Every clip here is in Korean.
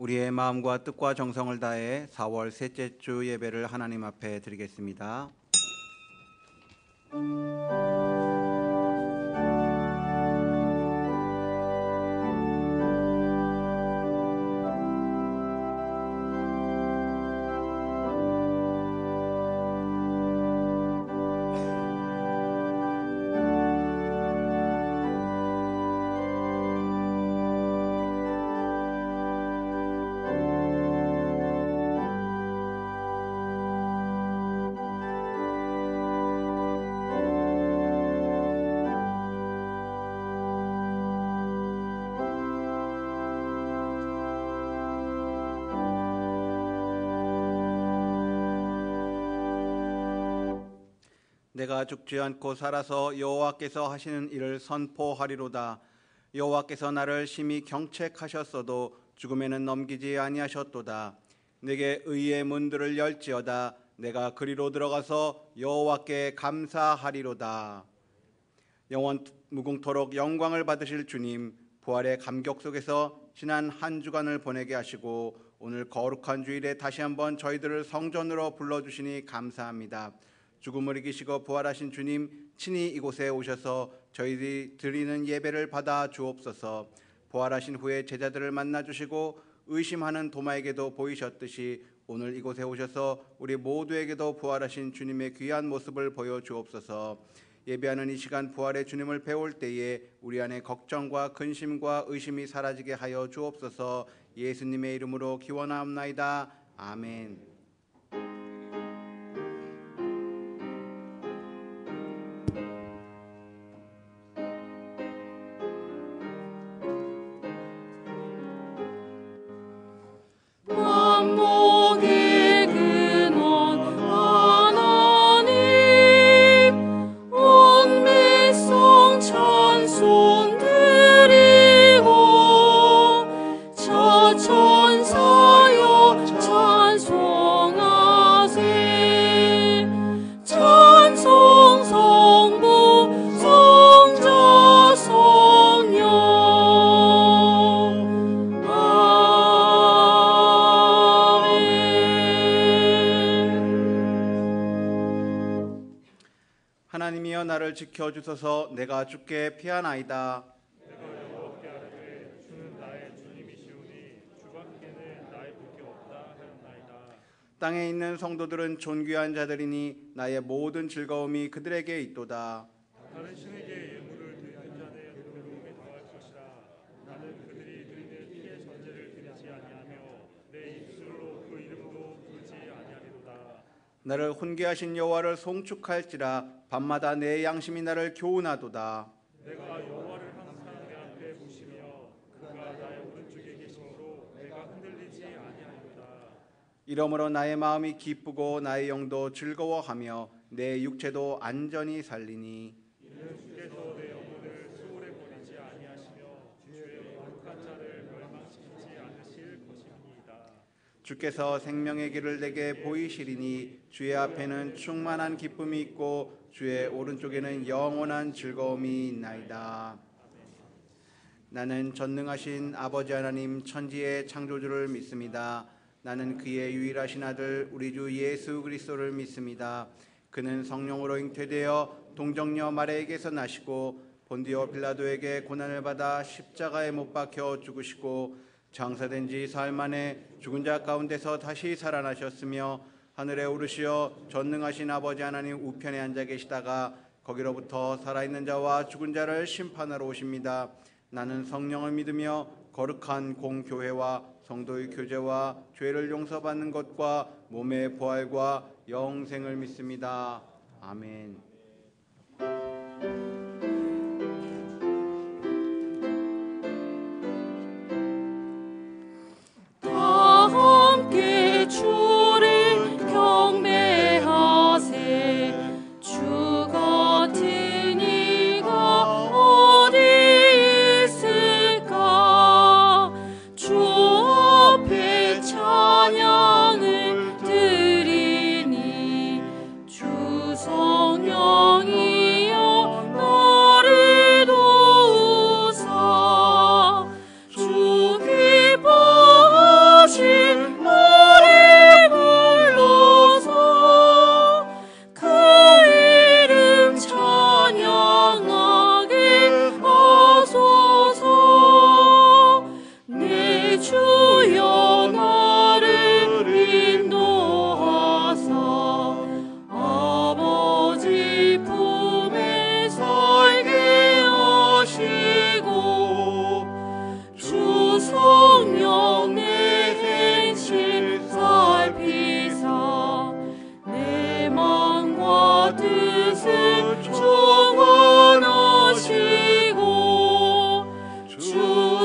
우리의 마음과 뜻과 정성을 다해 4월 셋째 주 예배를 하나님 앞에 드리겠습니다. 내가 죽지 않고 살아서 여호와께서 하시는 일을 선포하리로다. 여호와께서 나를 심히 경책하셨어도 죽음에는 넘기지 아니하셨도다. 내게 의의 문들을 열지어다. 내가 그리로 들어가서 여호와께 감사하리로다. 영원 무궁토록 영광을 받으실 주님, 부활의 감격 속에서 지난 한 주간을 보내게 하시고 오늘 거룩한 주일에 다시 한번 저희들을 성전으로 불러주시니 감사합니다. 죽음을 이기시고 부활하신 주님, 친히 이곳에 오셔서 저희들이 드리는 예배를 받아 주옵소서. 부활하신 후에 제자들을 만나 주시고 의심하는 도마에게도 보이셨듯이 오늘 이곳에 오셔서 우리 모두에게도 부활하신 주님의 귀한 모습을 보여 주옵소서. 예배하는 이 시간 부활의 주님을 배울 때에 우리 안에 걱정과 근심과 의심이 사라지게 하여 주옵소서. 예수님의 이름으로 기원하옵나이다. 아멘. 하나님이여 나를 지켜주소서. 내가 주께 피하나이다. 내가 여호와께 아뢰되 주는 나의 주님이시오니 주밖에는 나의 볼게 없다 하였나이다. 땅에 있는 성도들은 존귀한 자들이니 나의 모든 즐거움이 그들에게 있도다. 다른 신에게 예물을 드리는 자는 괴로움에 더할 것이라. 나는 그들이 드리는 피의 전제를 드리지 아니하며 내 입술로 그 이름도 부르지 아니하리로다. 나를 훈계하신 여호와를 송축할지라. 밤마다 내 양심이 나를 교훈하도다. 내가 여호와를 항상 내 앞에 보시며 그가 나의 오른쪽에 계심으로 내가 흔들리지 아니하리로다. 이러므로 나의 마음이 기쁘고 나의 영도 즐거워하며 내 육체도 안전히 살리니. 이는 주께서 내 영혼을 수월에 버리지 아니하시며 주의 거룩한 자를 멸망시키지 않으실 것임이니이다. 주께서 생명의 길을 내게 보이시리니 주의 앞에는 충만한 기쁨이 있고 주의 오른쪽에는 영원한 즐거움이 있나이다. 나는 전능하신 아버지 하나님 천지의 창조주를 믿습니다. 나는 그의 유일하신 아들 우리 주 예수 그리스도를 믿습니다. 그는 성령으로 잉태되어 동정녀 마리아에게서 나시고 본디오 빌라도에게 고난을 받아 십자가에 못 박혀 죽으시고 장사된 지 사흘 만에 죽은 자 가운데서 다시 살아나셨으며 하늘에 오르시어 전능하신 아버지 하나님 우편에 앉아 계시다가 거기로부터 살아있는 자와 죽은 자를 심판하러 오십니다. 나는 성령을 믿으며 거룩한 공교회와 성도의 교제와 죄를 용서받는 것과 몸의 부활과 영생을 믿습니다. 아멘. 찬양을 드리니 주 성령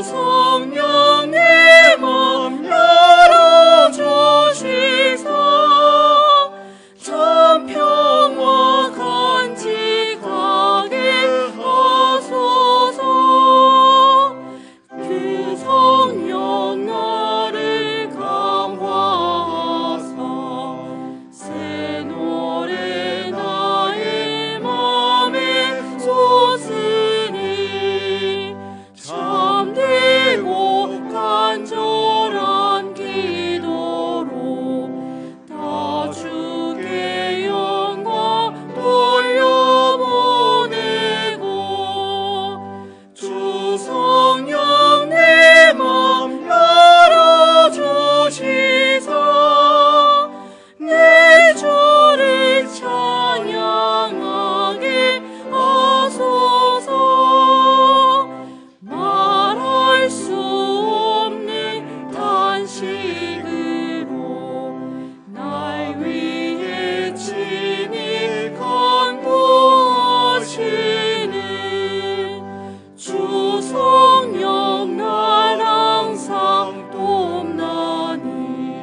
성령 내 맘 열어주시사 참 평화 간직하게 하소서. 그 성령 나를 감화하사 새 노래 나의 맘에 솟으니 참되고 간절한 기도로 다 주께 영광 돌려보내고 주 성령 내 맘 열어주시사 내 주를 찬양하게 하소서. 말할 수 없는 탄식으로 날 위해 친히 간구하시는 주 성령 날 항상 돕나니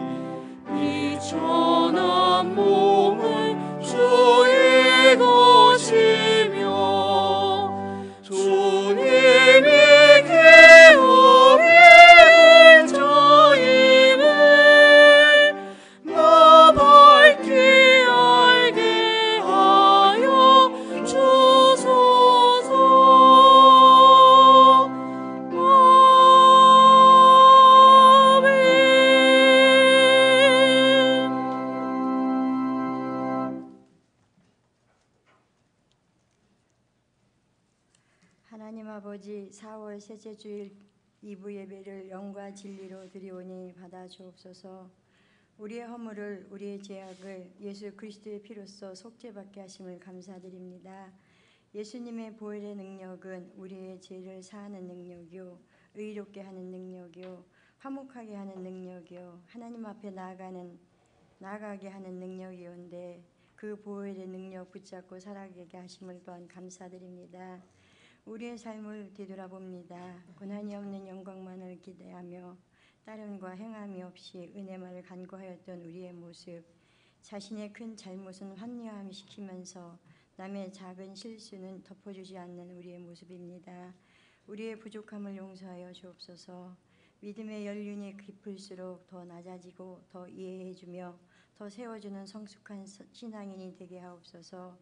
이 천한 몸은 주의 것이며 주님의 계엄의 자임을 나 밝히 알게 하여 주소서. 하나님 아버지, 4월 셋째 주일 2부 예배를 영과 진리로 드리오니 받아 주옵소서. 우리의 허물을, 우리의 죄악을 예수 그리스도의 피로써 속죄받게 하심을 감사드립니다. 예수님의 보혈의 능력은 우리의 죄를 사하는 능력이요, 의롭게 하는 능력이요, 화목하게 하는 능력이요, 하나님 앞에 나아가게 하는 능력이온데 그 보혈의 능력 붙잡고 살아가게 하심을 또한 감사드립니다. 우리의 삶을 뒤돌아봅니다. 고난이 없는 영광만을 기대하며 따름과 행함이 없이 은혜만을 간구하였던 우리의 모습, 자신의 큰 잘못은 합리화시키면서 남의 작은 실수는 덮어주지 않는 우리의 모습입니다. 우리의 부족함을 용서하여 주옵소서. 믿음의 연륜이 깊을수록 더 낮아지고 더 이해해주며 더 세워주는 성숙한 신앙인이 되게 하옵소서.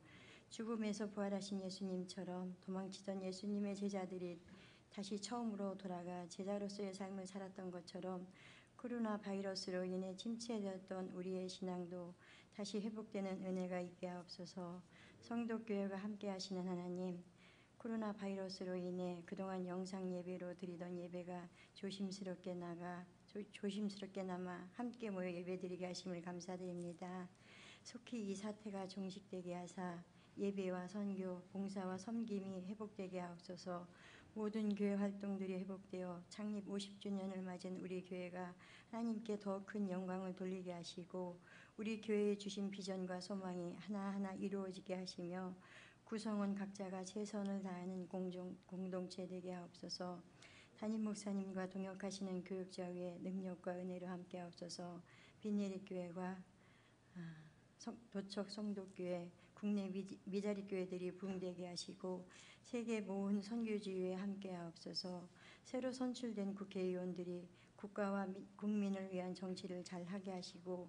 죽음에서 부활하신 예수님처럼 도망치던 예수님의 제자들이 다시 처음으로 돌아가 제자로서의 삶을 살았던 것처럼 코로나 바이러스로 인해 침체되었던 우리의 신앙도 다시 회복되는 은혜가 있게 하옵소서. 성도교회가 함께 하시는 하나님, 코로나 바이러스로 인해 그동안 영상 예배로 드리던 예배가 조심스럽게 남아 함께 모여 예배드리게 하심을 감사드립니다. 속히 이 사태가 종식되게 하사 예배와 선교, 봉사와 섬김이 회복되게 하옵소서. 모든 교회 활동들이 회복되어 창립 50주년을 맞은 우리 교회가 하나님께 더 큰 영광을 돌리게 하시고 우리 교회에 주신 비전과 소망이 하나하나 이루어지게 하시며 구성원 각자가 최선을 다하는 공동체 되게 하옵소서. 담임 목사님과 동역하시는 교육자 위에 능력과 은혜로 함께 하옵소서. 빈예리교회와 도척 성도교회, 국내 미자리 교회들이 부흥되게 하시고 세계 모든 선교지회에 함께 하옵소서. 새로 선출된 국회의원들이 국가와 국민을 위한 정치를 잘 하게 하시고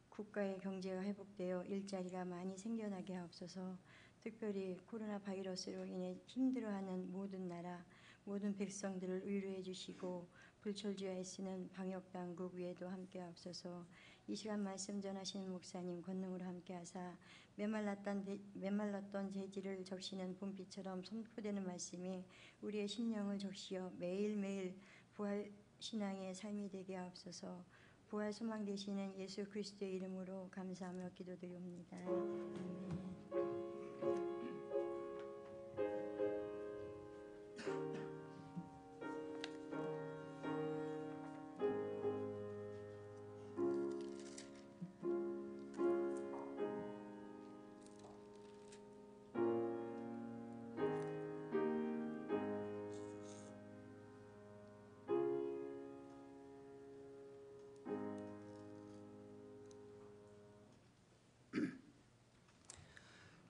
국가의 경제가 회복되어 일자리가 많이 생겨나게 하옵소서. 특별히 코로나 바이러스로 인해 힘들어하는 모든 나라, 모든 백성들을 위로해 주시고 불철주야에 쓰는 방역당국 위에도 함께 하옵소서. 이 시간 말씀 전하시는 목사님 권능으로 함께 하사 메말랐던 재질을 적시는 봄비처럼 선포되는 말씀이 우리의 심령을 적시어 매일매일 부활 신앙의 삶이 되게 하옵소서. 부활 소망 되시는 예수 그리스도의 이름으로 감사하며 기도드립니다. 아멘.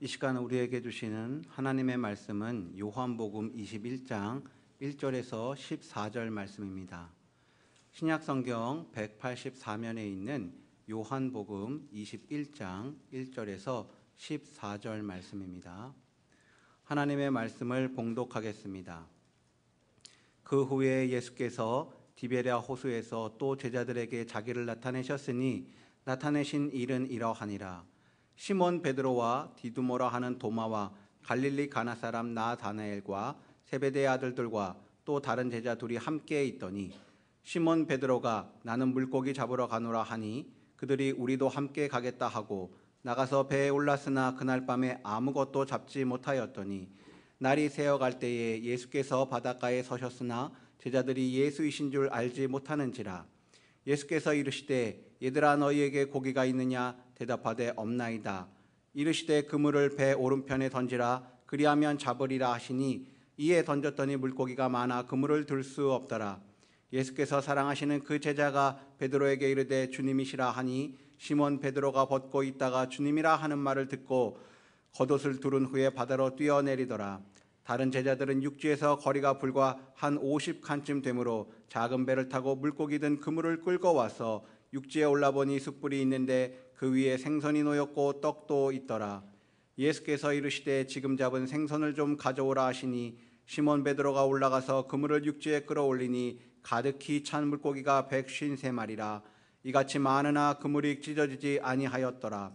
이 시간 우리에게 주시는 하나님의 말씀은 요한복음 21장 1절에서 14절 말씀입니다. 신약성경 184면에 있는 요한복음 21장 1절에서 14절 말씀입니다. 하나님의 말씀을 봉독하겠습니다. 그 후에 예수께서 디베랴 호수에서 또 제자들에게 자기를 나타내셨으니 나타내신 일은 이러하니라. 시몬 베드로와 디두모라 하는 도마와 갈릴리 가나 사람 나다나엘과 세베대의 아들들과 또 다른 제자 둘이 함께 있더니 시몬 베드로가 나는 물고기 잡으러 가노라 하니 그들이 우리도 함께 가겠다 하고 나가서 배에 올랐으나 그날 밤에 아무것도 잡지 못하였더니 날이 새어갈 때에 예수께서 바닷가에 서셨으나 제자들이 예수이신 줄 알지 못하는지라. 예수께서 이르시되 얘들아 너희에게 고기가 있느냐 대답하되 없나이다. 이르시되 그물을 배 오른편에 던지라 그리하면 잡으리라 하시니 이에 던졌더니 물고기가 많아 그물을 들 수 없더라. 예수께서 사랑하시는 그 제자가 베드로에게 이르되 주님이시라 하니 시몬 베드로가 벗고 있다가 주님이라 하는 말을 듣고 겉옷을 두른 후에 바다로 뛰어내리더라. 다른 제자들은 육지에서 거리가 불과 한 50칸쯤 되므로 작은 배를 타고 물고기 든 그물을 끌고 와서 육지에 올라보니 숯불이 있는데 그 위에 생선이 놓였고 떡도 있더라. 예수께서 이르시되 지금 잡은 생선을 좀 가져오라 하시니 시몬 베드로가 올라가서 그물을 육지에 끌어올리니 가득히 찬 물고기가 153마리라. 이같이 많으나 그물이 찢어지지 아니하였더라.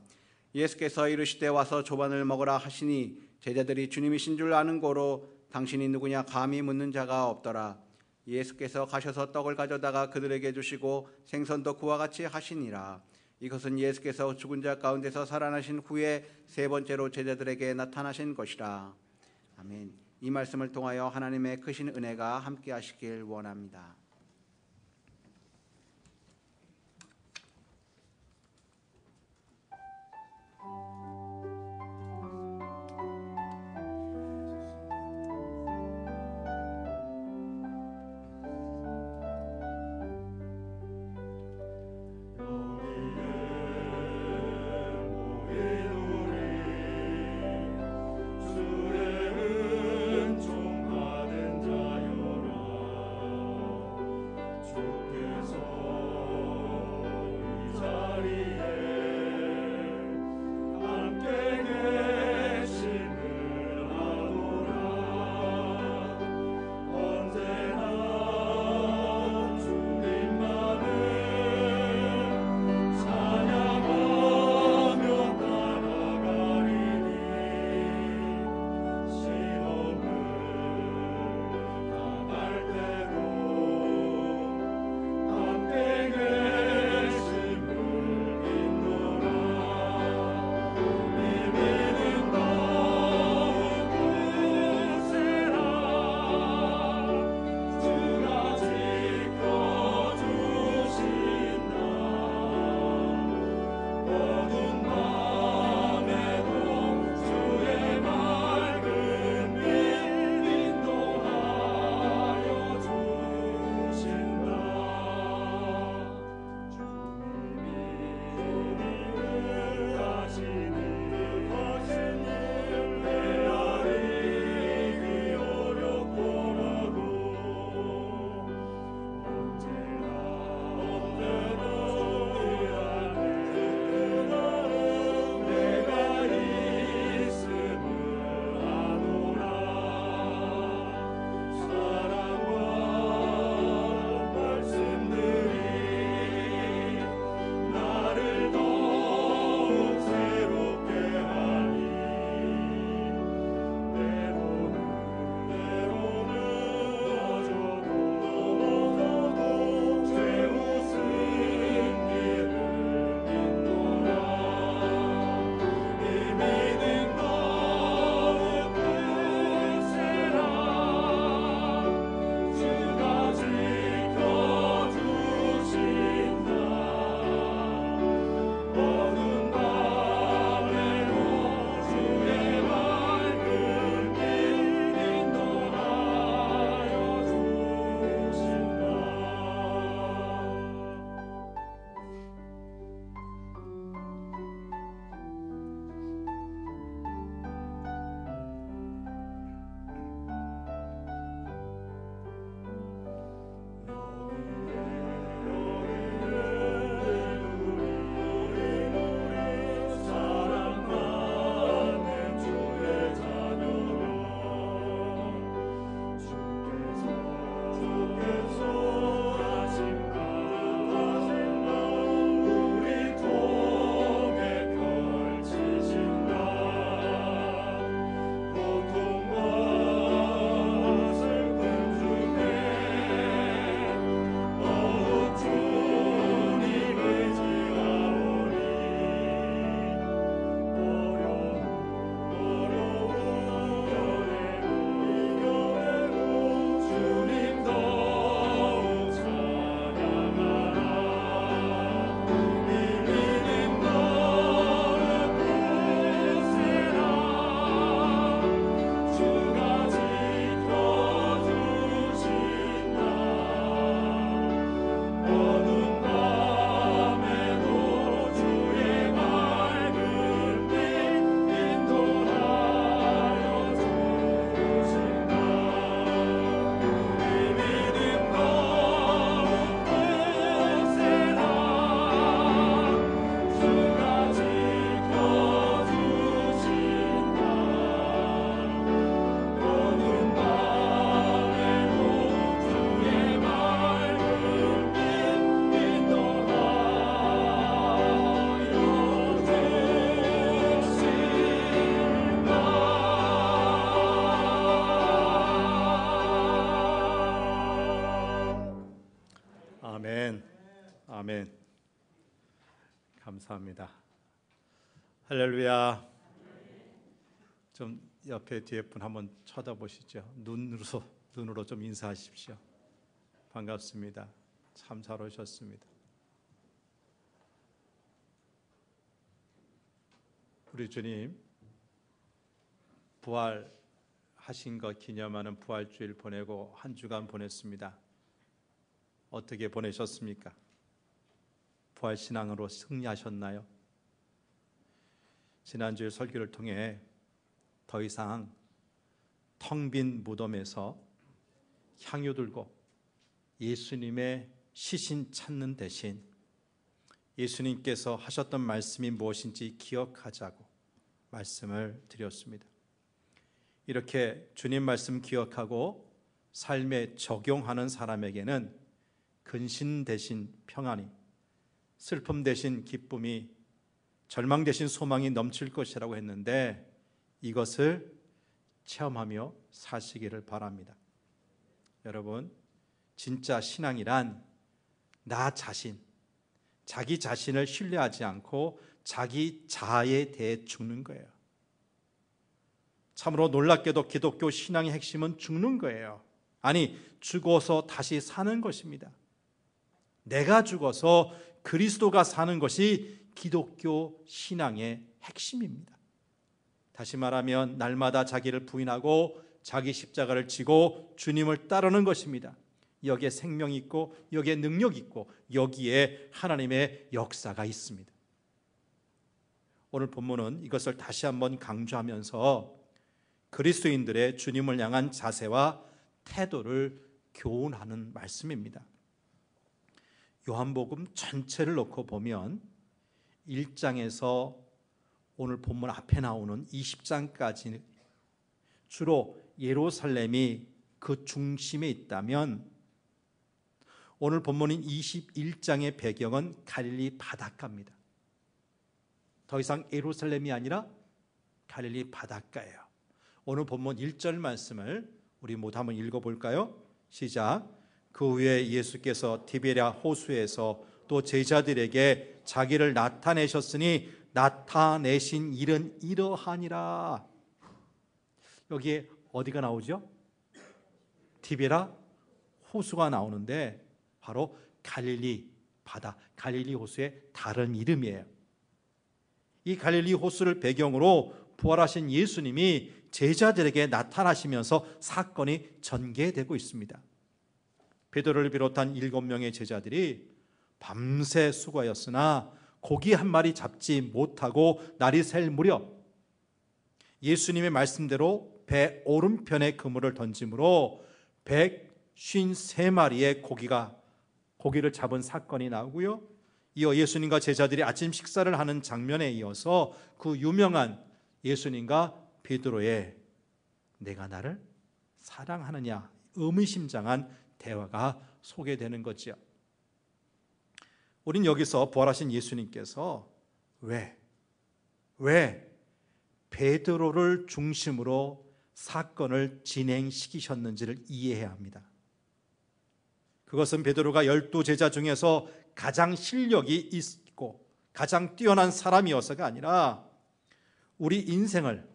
예수께서 이르시되 와서 조반을 먹으라 하시니 제자들이 주님이신 줄 아는 고로 당신이 누구냐 감히 묻는 자가 없더라. 예수께서 가셔서 떡을 가져다가 그들에게 주시고 생선도 그와 같이 하시니라. 이것은 예수께서 죽은 자 가운데서 살아나신 후에 세 번째로 제자들에게 나타나신 것이라. 아멘. 이 말씀을 통하여 하나님의 크신 은혜가 함께 하시길 원합니다. 주의 은총 받은 자여라 아멘. 아멘. 감사합니다. 할렐루야. 좀 옆에 뒤에 분 한번 쳐다보시죠. 눈으로 좀 인사하십시오. 반갑습니다. 참 잘 오셨습니다. 우리 주님 부활하신 것 기념하는 부활주일 보내고 한 주간 보냈습니다. 어떻게 보내셨습니까? 부활신앙으로 승리하셨나요? 지난주에 설교를 통해 더 이상 텅 빈 무덤에서 향유 들고 예수님의 시신 찾는 대신 예수님께서 하셨던 말씀이 무엇인지 기억하자고 말씀을 드렸습니다. 이렇게 주님 말씀 기억하고 삶에 적용하는 사람에게는 근심 대신 평안이, 슬픔 대신 기쁨이, 절망 대신 소망이 넘칠 것이라고 했는데 이것을 체험하며 사시기를 바랍니다. 여러분, 진짜 신앙이란 나 자신, 자기 자신을 신뢰하지 않고 자기 자아에 대해 죽는 거예요. 참으로 놀랍게도 기독교 신앙의 핵심은 죽는 거예요. 아니, 죽어서 다시 사는 것입니다. 내가 죽어서 그리스도가 사는 것이 기독교 신앙의 핵심입니다. 다시 말하면 날마다 자기를 부인하고 자기 십자가를 지고 주님을 따르는 것입니다. 여기에 생명이 있고 여기에 능력이 있고 여기에 하나님의 역사가 있습니다. 오늘 본문은 이것을 다시 한번 강조하면서 그리스도인들의 주님을 향한 자세와 태도를 교훈하는 말씀입니다. 요한복음 전체를 놓고 보면 1장에서 오늘 본문 앞에 나오는 20장까지 주로 예루살렘이 그 중심에 있다면 오늘 본문인 21장의 배경은 갈릴리 바닷가입니다. 더 이상 예루살렘이 아니라 갈릴리 바닷가예요. 오늘 본문 1절 말씀을 우리 모두 한번 읽어볼까요? 시작. 그 후에 예수께서 디베랴 호수에서 또 제자들에게 자기를 나타내셨으니 나타내신 일은 이러하니라. 여기에 어디가 나오죠? 디베랴 호수가 나오는데 바로 갈릴리 바다, 갈릴리 호수의 다른 이름이에요. 이 갈릴리 호수를 배경으로 부활하신 예수님이 제자들에게 나타나시면서 사건이 전개되고 있습니다. 베드로를 비롯한 7명의 제자들이 밤새 수고하였으나 고기 한 마리 잡지 못하고 날이 셀 무렵 예수님의 말씀대로 배 오른편에 그물을 던짐으로 153마리의 고기를 잡은 사건이 나오고요. 이어 예수님과 제자들이 아침 식사를 하는 장면에 이어서 그 유명한 예수님과 베드로의 내가 나를 사랑하느냐 의미심장한 대화가 소개되는 거죠. 우린 여기서 부활하신 예수님께서 왜 베드로를 중심으로 사건을 진행시키셨는지를 이해해야 합니다. 그것은 베드로가 12제자 중에서 가장 실력이 있고 가장 뛰어난 사람이어서가 아니라 우리 인생을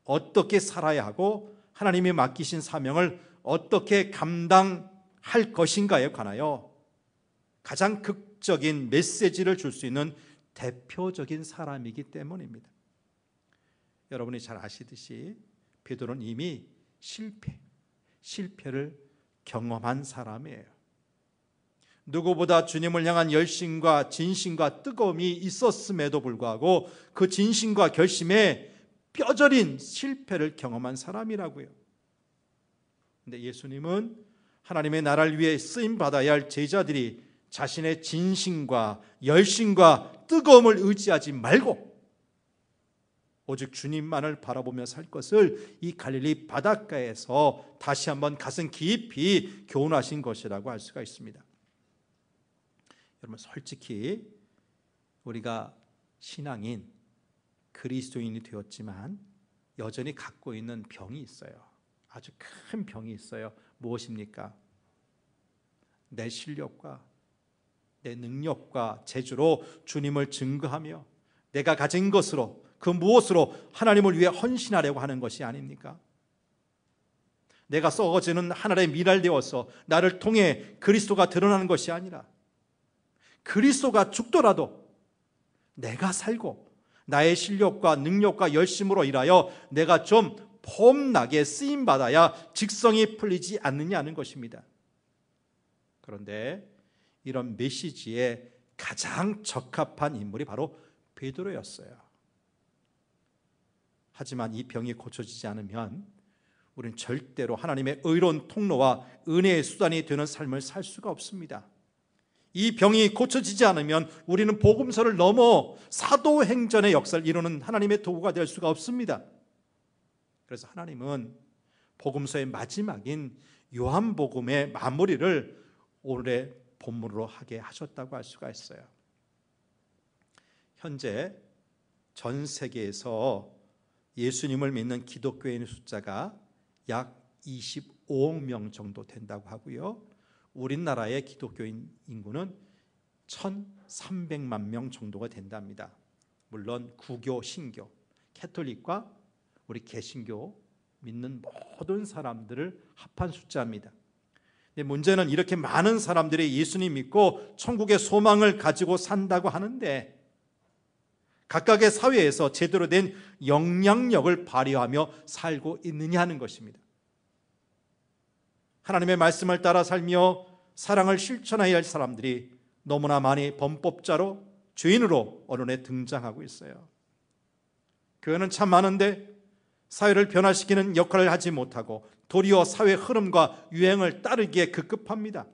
어떻게 살아야 하고 하나님이 맡기신 사명을 어떻게 감당할 것인가에 관하여 가장 극적인 메시지를 줄 수 있는 대표적인 사람이기 때문입니다. 여러분이 잘 아시듯이 베드로는 이미 실패를 경험한 사람이에요. 누구보다 주님을 향한 열심과 진심과 뜨거움이 있었음에도 불구하고 그 진심과 결심에 뼈저린 실패를 경험한 사람이라고요. 근데 예수님은 하나님의 나라를 위해 쓰임받아야 할 제자들이 자신의 진심과 열심과 뜨거움을 의지하지 말고 오직 주님만을 바라보며 살 것을 이 갈릴리 바닷가에서 다시 한번 가슴 깊이 교훈하신 것이라고 할 수가 있습니다. 여러분, 솔직히 우리가 신앙인 그리스도인이 되었지만 여전히 갖고 있는 병이 있어요. 아주 큰 병이 있어요. 무엇입니까? 내 실력과 내 능력과 재주로 주님을 증거하며 내가 가진 것으로 그 무엇으로 하나님을 위해 헌신하려고 하는 것이 아닙니까? 내가 썩어지는 하늘의 미랄 되어서 나를 통해 그리스도가 드러나는 것이 아니라 그리스도가 죽더라도 내가 살고 나의 실력과 능력과 열심으로 일하여 내가 좀 폼나게 쓰임받아야 직성이 풀리지 않느냐는 것입니다. 그런데 이런 메시지에 가장 적합한 인물이 바로 베드로였어요. 하지만 이 병이 고쳐지지 않으면 우리는 절대로 하나님의 의로운 통로와 은혜의 수단이 되는 삶을 살 수가 없습니다. 이 병이 고쳐지지 않으면 우리는 복음서를 넘어 사도행전의 역사를 이루는 하나님의 도구가 될 수가 없습니다. 그래서 하나님은 복음서의 마지막인 요한복음의 마무리를 오늘의 본문으로 하게 하셨다고 할 수가 있어요. 현재 전 세계에서 예수님을 믿는 기독교인의 숫자가 약 25억 명 정도 된다고 하고요. 우리나라의 기독교인 인구는 1,300만 명 정도가 된답니다. 물론 구교, 신교, 캐톨릭과 우리 개신교 믿는 모든 사람들을 합한 숫자입니다. 근데 문제는 이렇게 많은 사람들이 예수님 믿고 천국의 소망을 가지고 산다고 하는데 각각의 사회에서 제대로 된 영향력을 발휘하며 살고 있느냐는 것입니다. 하나님의 말씀을 따라 살며 사랑을 실천해야 할 사람들이 너무나 많이 범법자로 죄인으로 언론에 등장하고 있어요. 교회는 참 많은데 사회를 변화시키는 역할을 하지 못하고 도리어 사회 흐름과 유행을 따르기에 급급합니다.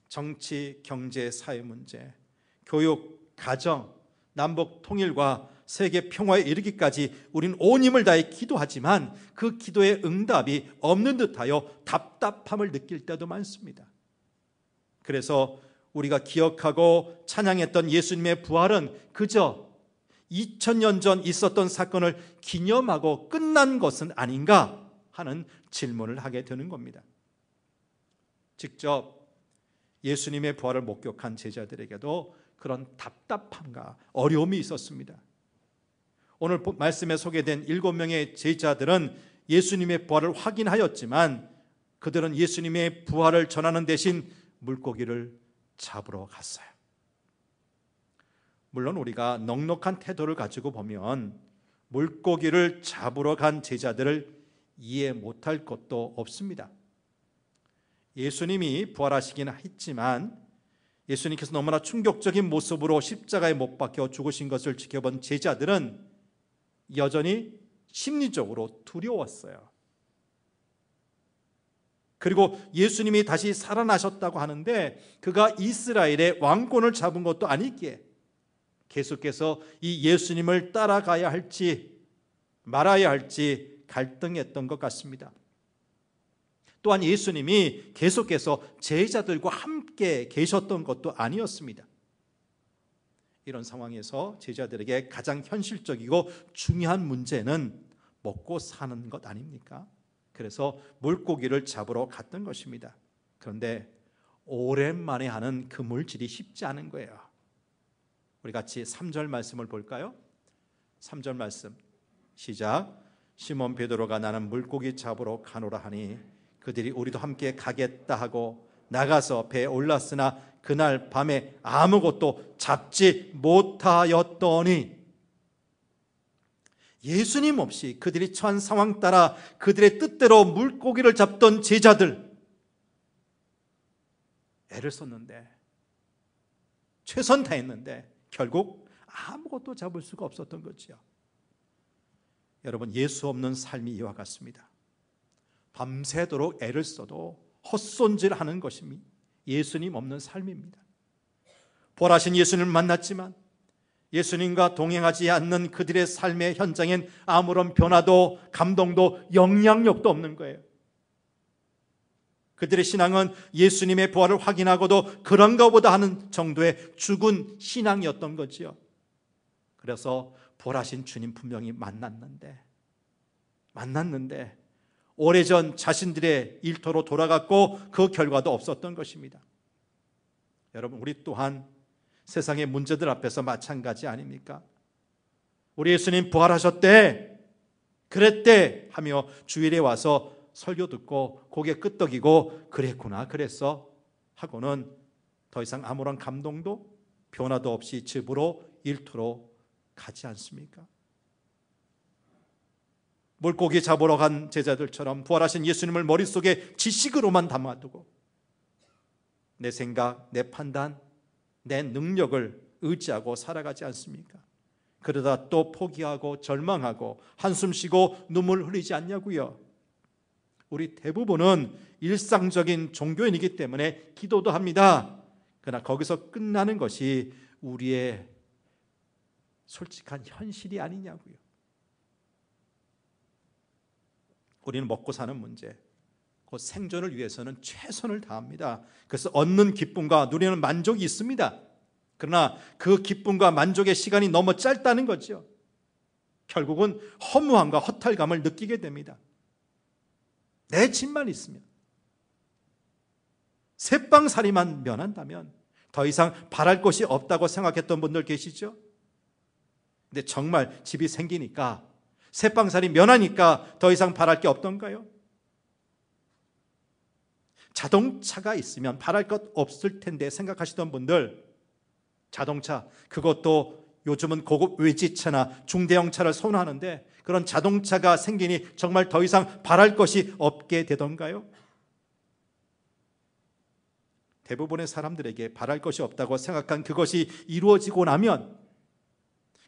정치, 경제, 사회 문제, 교육, 가정, 남북 통일과 세계 평화에 이르기까지 우린 온 힘을 다해 기도하지만 그 기도의 응답이 없는 듯하여 답답함을 느낄 때도 많습니다. 그래서 우리가 기억하고 찬양했던 예수님의 부활은 그저 2000년 전 있었던 사건을 기념하고 끝난 것은 아닌가 하는 질문을 하게 되는 겁니다. 직접 예수님의 부활을 목격한 제자들에게도 그런 답답함과 어려움이 있었습니다. 오늘 말씀에 소개된 7명의 제자들은 예수님의 부활을 확인하였지만 그들은 예수님의 부활을 전하는 대신 물고기를 잡으러 갔어요. 물론 우리가 넉넉한 태도를 가지고 보면 물고기를 잡으러 간 제자들을 이해 못할 것도 없습니다. 예수님이 부활하시긴 했지만 예수님께서 너무나 충격적인 모습으로 십자가에 못 박혀 죽으신 것을 지켜본 제자들은 여전히 심리적으로 두려웠어요. 그리고 예수님이 다시 살아나셨다고 하는데 그가 이스라엘의 왕권을 잡은 것도 아니기에 계속해서 이 예수님을 따라가야 할지 말아야 할지 갈등했던 것 같습니다. 또한 예수님이 계속해서 제자들과 함께 계셨던 것도 아니었습니다. 이런 상황에서 제자들에게 가장 현실적이고 중요한 문제는 먹고 사는 것 아닙니까? 그래서 물고기를 잡으러 갔던 것입니다. 그런데 오랜만에 하는 그 물질이 쉽지 않은 거예요. 우리 같이 3절 말씀을 볼까요? 3절 말씀 시작. 시몬 베드로가 나는 물고기 잡으러 가노라 하니 그들이 우리도 함께 가겠다 하고 나가서 배에 올랐으나 그날 밤에 아무것도 잡지 못하였더니 예수님 없이 그들이 처한 상황 따라 그들의 뜻대로 물고기를 잡던 제자들 애를 썼는데 최선 다했는데 결국 아무것도 잡을 수가 없었던 거죠. 여러분, 예수 없는 삶이 이와 같습니다. 밤새도록 애를 써도 헛손질하는 것이 예수님 없는 삶입니다. 부활하신 예수님을 만났지만 예수님과 동행하지 않는 그들의 삶의 현장엔 아무런 변화도 감동도 영향력도 없는 거예요. 그들의 신앙은 예수님의 부활을 확인하고도 그런가 보다 하는 정도의 죽은 신앙이었던 거지요. 그래서 부활하신 주님 분명히 만났는데 오래전 자신들의 일터로 돌아갔고 그 결과도 없었던 것입니다. 여러분, 우리 또한 세상의 문제들 앞에서 마찬가지 아닙니까? 우리 예수님 부활하셨대, 그랬대 하며 주일에 와서 설교 듣고 고개 끄덕이고 그랬구나, 그랬어 하고는 더 이상 아무런 감동도 변화도 없이 집으로 일터로 가지 않습니까? 물고기 잡으러 간 제자들처럼 부활하신 예수님을 머릿속에 지식으로만 담아두고 내 생각, 내 판단, 내 능력을 의지하고 살아가지 않습니까? 그러다 또 포기하고 절망하고 한숨 쉬고 눈물 흘리지 않냐고요. 우리 대부분은 일상적인 종교인이기 때문에 기도도 합니다. 그러나 거기서 끝나는 것이 우리의 솔직한 현실이 아니냐고요. 우리는 먹고 사는 문제, 그 생존을 위해서는 최선을 다합니다. 그래서 얻는 기쁨과 누리는 만족이 있습니다. 그러나 그 기쁨과 만족의 시간이 너무 짧다는 거죠. 결국은 허무함과 허탈감을 느끼게 됩니다. 내 집만 있으면, 새빵살이만 면한다면 더 이상 바랄 것이 없다고 생각했던 분들 계시죠? 근데 정말 집이 생기니까, 새빵살이 면하니까 더 이상 바랄 게 없던가요? 자동차가 있으면 바랄 것 없을 텐데 생각하시던 분들, 자동차, 그것도 요즘은 고급 외제차나 중대형차를 선호하는데 그런 자동차가 생기니 정말 더 이상 바랄 것이 없게 되던가요? 대부분의 사람들에게 바랄 것이 없다고 생각한 그것이 이루어지고 나면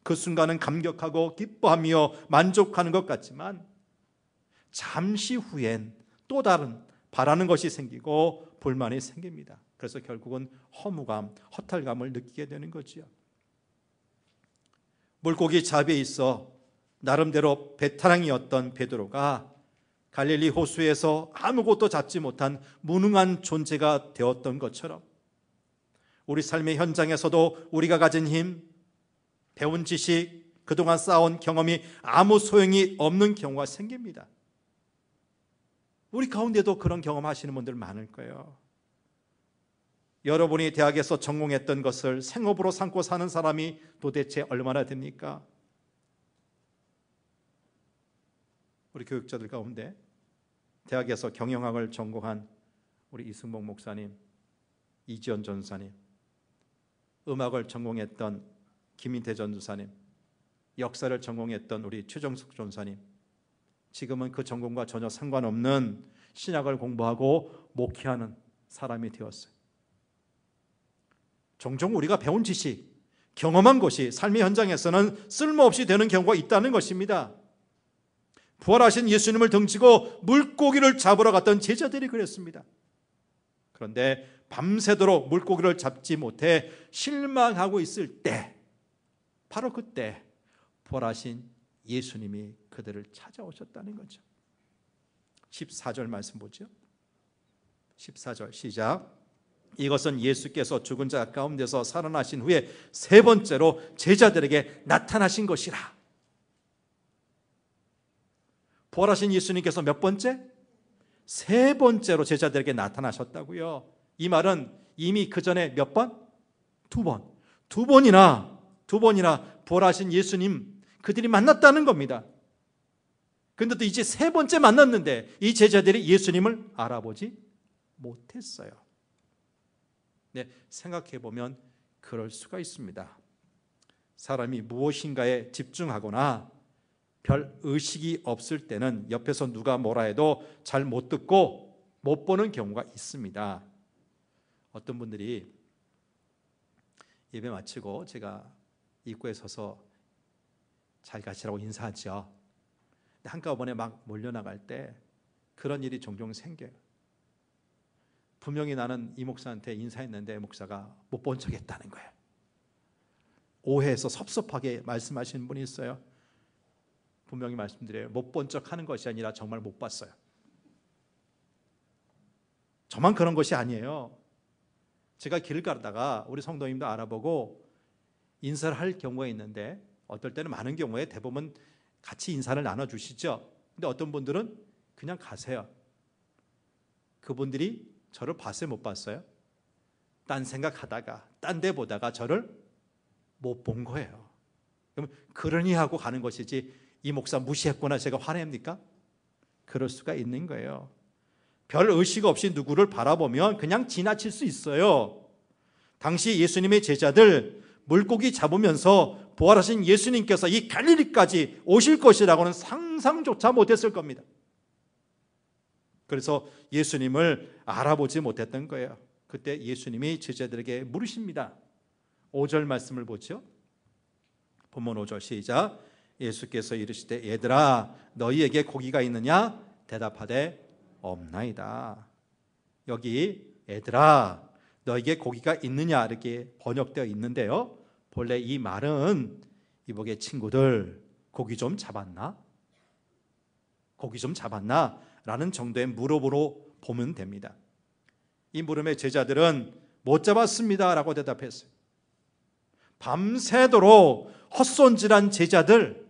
그 순간은 감격하고 기뻐하며 만족하는 것 같지만 잠시 후엔 또 다른 바라는 것이 생기고 불만이 생깁니다. 그래서 결국은 허무감, 허탈감을 느끼게 되는 거지요. 물고기 잡에 있어 나름대로 배타랑이었던 베드로가 갈릴리 호수에서 아무것도 잡지 못한 무능한 존재가 되었던 것처럼 우리 삶의 현장에서도 우리가 가진 힘, 배운 지식, 그동안 쌓아온 경험이 아무 소용이 없는 경우가 생깁니다. 우리 가운데도 그런 경험하시는 분들 많을 거예요. 여러분이 대학에서 전공했던 것을 생업으로 삼고 사는 사람이 도대체 얼마나 됩니까? 우리 교육자들 가운데 대학에서 경영학을 전공한 우리 이승복 목사님, 이지연 전사님, 음악을 전공했던 김인태 전도사님, 역사를 전공했던 우리 최정숙 전사님, 지금은 그 전공과 전혀 상관없는 신학을 공부하고 목회하는 사람이 되었어요. 종종 우리가 배운 지식, 경험한 것이 삶의 현장에서는 쓸모없이 되는 경우가 있다는 것입니다. 부활하신 예수님을 등지고 물고기를 잡으러 갔던 제자들이 그랬습니다. 그런데 밤새도록 물고기를 잡지 못해 실망하고 있을 때, 바로 그때 부활하신 예수님이 그들을 찾아오셨다는 거죠. 14절 말씀 보죠. 14절 시작. 이것은 예수께서 죽은 자 가운데서 살아나신 후에 세 번째로 제자들에게 나타나신 것이라. 부활하신 예수님께서 몇 번째? 세 번째로 제자들에게 나타나셨다고요. 이 말은 이미 그 전에 몇 번? 두 번. 두 번이나 부활하신 예수님 그들이 만났다는 겁니다. 그런데 또 이제 세 번째 만났는데 이 제자들이 예수님을 알아보지 못했어요. 네, 생각해 보면 그럴 수가 있습니다. 사람이 무엇인가에 집중하거나 별 의식이 없을 때는 옆에서 누가 뭐라 해도 잘 못 듣고 못 보는 경우가 있습니다. 어떤 분들이 예배 마치고 제가 입구에 서서 잘 가시라고 인사하죠. 한꺼번에 막 몰려나갈 때 그런 일이 종종 생겨요. 분명히 나는 이 목사한테 인사했는데 목사가 못 본 척 했다는 거예요. 오해해서 섭섭하게 말씀하시는 분이 있어요. 분명히 말씀드려요. 못 본 척 하는 것이 아니라 정말 못 봤어요. 저만 그런 것이 아니에요. 제가 길을 가다가 우리 성도님도 알아보고 인사를 할 경우가 있는데 어떨 때는 많은 경우에 대부분 같이 인사를 나눠주시죠. 근데 어떤 분들은 그냥 가세요. 그분들이 저를 봤어요, 못 봤어요? 딴 생각하다가 딴 데 보다가 저를 못 본 거예요. 그럼 그러니 하고 가는 것이지 이 목사 무시했구나 제가 화냅니까? 그럴 수가 있는 거예요. 별 의식 없이 누구를 바라보면 그냥 지나칠 수 있어요. 당시 예수님의 제자들 물고기 잡으면서 부활하신 예수님께서 이 갈릴리까지 오실 것이라고는 상상조차 못했을 겁니다. 그래서 예수님을 알아보지 못했던 거예요. 그때 예수님이 제자들에게 물으십니다. 5절 말씀을 보죠. 본문 5절 시작. 예수께서 이르시되 얘들아 너희에게 고기가 있느냐? 대답하되 없나이다. 여기 얘들아 너에게 고기가 있느냐 이렇게 번역되어 있는데요. 본래 이 말은 이복의 친구들 고기 좀 잡았나? 고기 좀 잡았나? 라는 정도의 물음으로 보면 됩니다. 이 물음에 제자들은 못 잡았습니다 라고 대답했어요. 밤새도록 헛손질한 제자들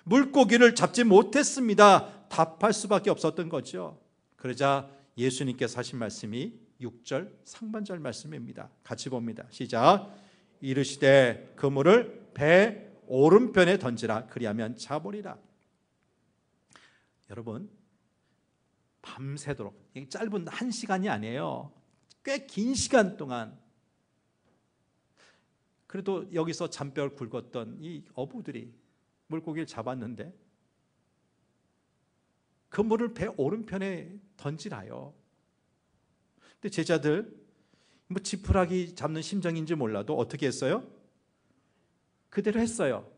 물고기를 잡지 못했습니다 답할 수밖에 없었던 거죠. 그러자 예수님께서 하신 말씀이 6절 상반절 말씀입니다. 같이 봅니다. 시작. 이르시되 그물을 배 오른편에 던지라 그리하면 잡으리라. 여러분 밤새도록 짧은 1시간이 아니에요. 꽤 긴 시간 동안 그래도 여기서 잔뼈를 굵었던 이 어부들이 물고기를 잡았는데 그물을 배 오른편에 던지라요. 근데 제자들 뭐 지푸라기 잡는 심정인지 몰라도 어떻게 했어요? 그대로 했어요.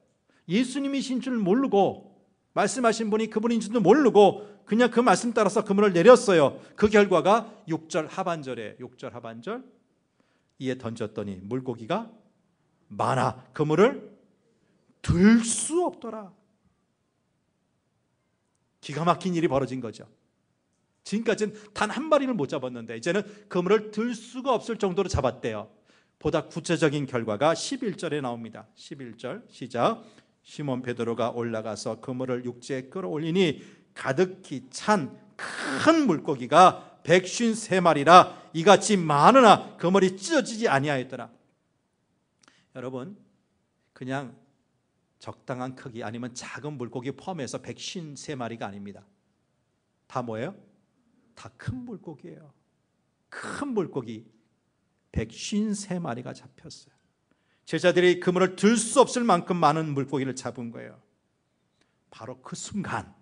예수님이신 줄 모르고 말씀하신 분이 그분인 줄도 모르고 그냥 그 말씀 따라서 그물을 내렸어요. 그 결과가 6절 하반절에 6절 하반절 이에 던졌더니 물고기가 많아 그물을 들 수 없더라. 기가 막힌 일이 벌어진 거죠. 지금까지는 단 한 마리를 못 잡았는데 이제는 그물을 들 수가 없을 정도로 잡았대요. 보다 구체적인 결과가 11절에 나옵니다. 11절 시작. 시몬 베드로가 올라가서 그물을 육지에 끌어올리니 가득히 찬 큰 물고기가 153마리라 이같이 많으나 그물이 찢어지지 아니하였더라. 여러분 그냥 적당한 크기 아니면 작은 물고기 포함해서 153마리가 아닙니다. 다 뭐예요? 다 큰 물고기예요. 큰 물고기 153마리가 잡혔어요. 제자들이 그물을 들 수 없을 만큼 많은 물고기를 잡은 거예요. 바로 그 순간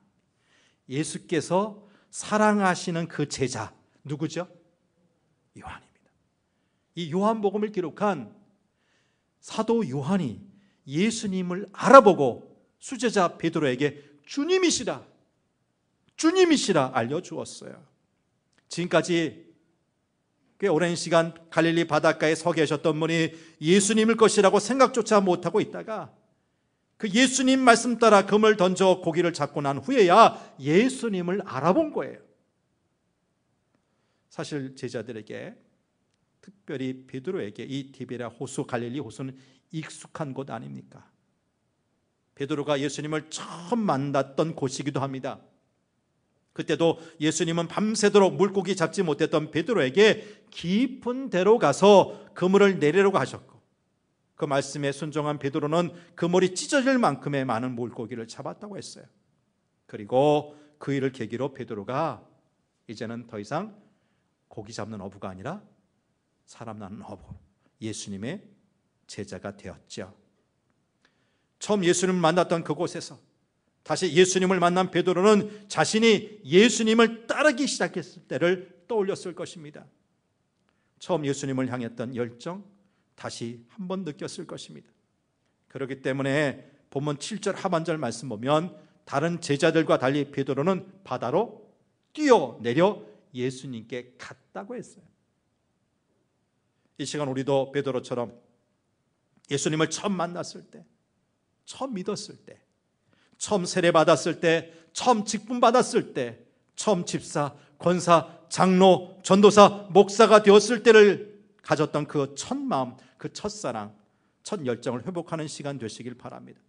예수께서 사랑하시는 그 제자 누구죠? 요한입니다. 이 요한복음을 기록한 사도 요한이 예수님을 알아보고 수제자 베드로에게 주님이시라 알려주었어요. 지금까지 꽤 오랜 시간 갈릴리 바닷가에 서 계셨던 분이 예수님일 것이라고 생각조차 못하고 있다가 그 예수님 말씀 따라 그물 던져 고기를 잡고 난 후에야 예수님을 알아본 거예요. 사실 제자들에게 특별히 베드로에게 이 디베랴 호수 갈릴리 호수는 익숙한 곳 아닙니까? 베드로가 예수님을 처음 만났던 곳이기도 합니다. 그때도 예수님은 밤새도록 물고기 잡지 못했던 베드로에게 깊은 데로 가서 그물을 내리려고 하셨고 그 말씀에 순종한 베드로는 그물이 찢어질 만큼의 많은 물고기를 잡았다고 했어요. 그리고 그 일을 계기로 베드로가 이제는 더 이상 고기 잡는 어부가 아니라 사람 낳는 어부 예수님의 제자가 되었죠. 처음 예수님을 만났던 그곳에서 다시 예수님을 만난 베드로는 자신이 예수님을 따르기 시작했을 때를 떠올렸을 것입니다. 처음 예수님을 향했던 열정 다시 한번 느꼈을 것입니다. 그렇기 때문에 본문 7절 하반절 말씀 보면 다른 제자들과 달리 베드로는 바다로 뛰어내려 예수님께 갔다고 했어요. 이 시간 우리도 베드로처럼 예수님을 처음 만났을 때, 처음 믿었을 때, 처음 세례받았을 때, 처음 직분받았을 때, 처음 집사, 권사, 장로, 전도사, 목사가 되었을 때를 가졌던 그 첫 마음, 그 첫사랑, 첫 열정을 회복하는 시간 되시길 바랍니다.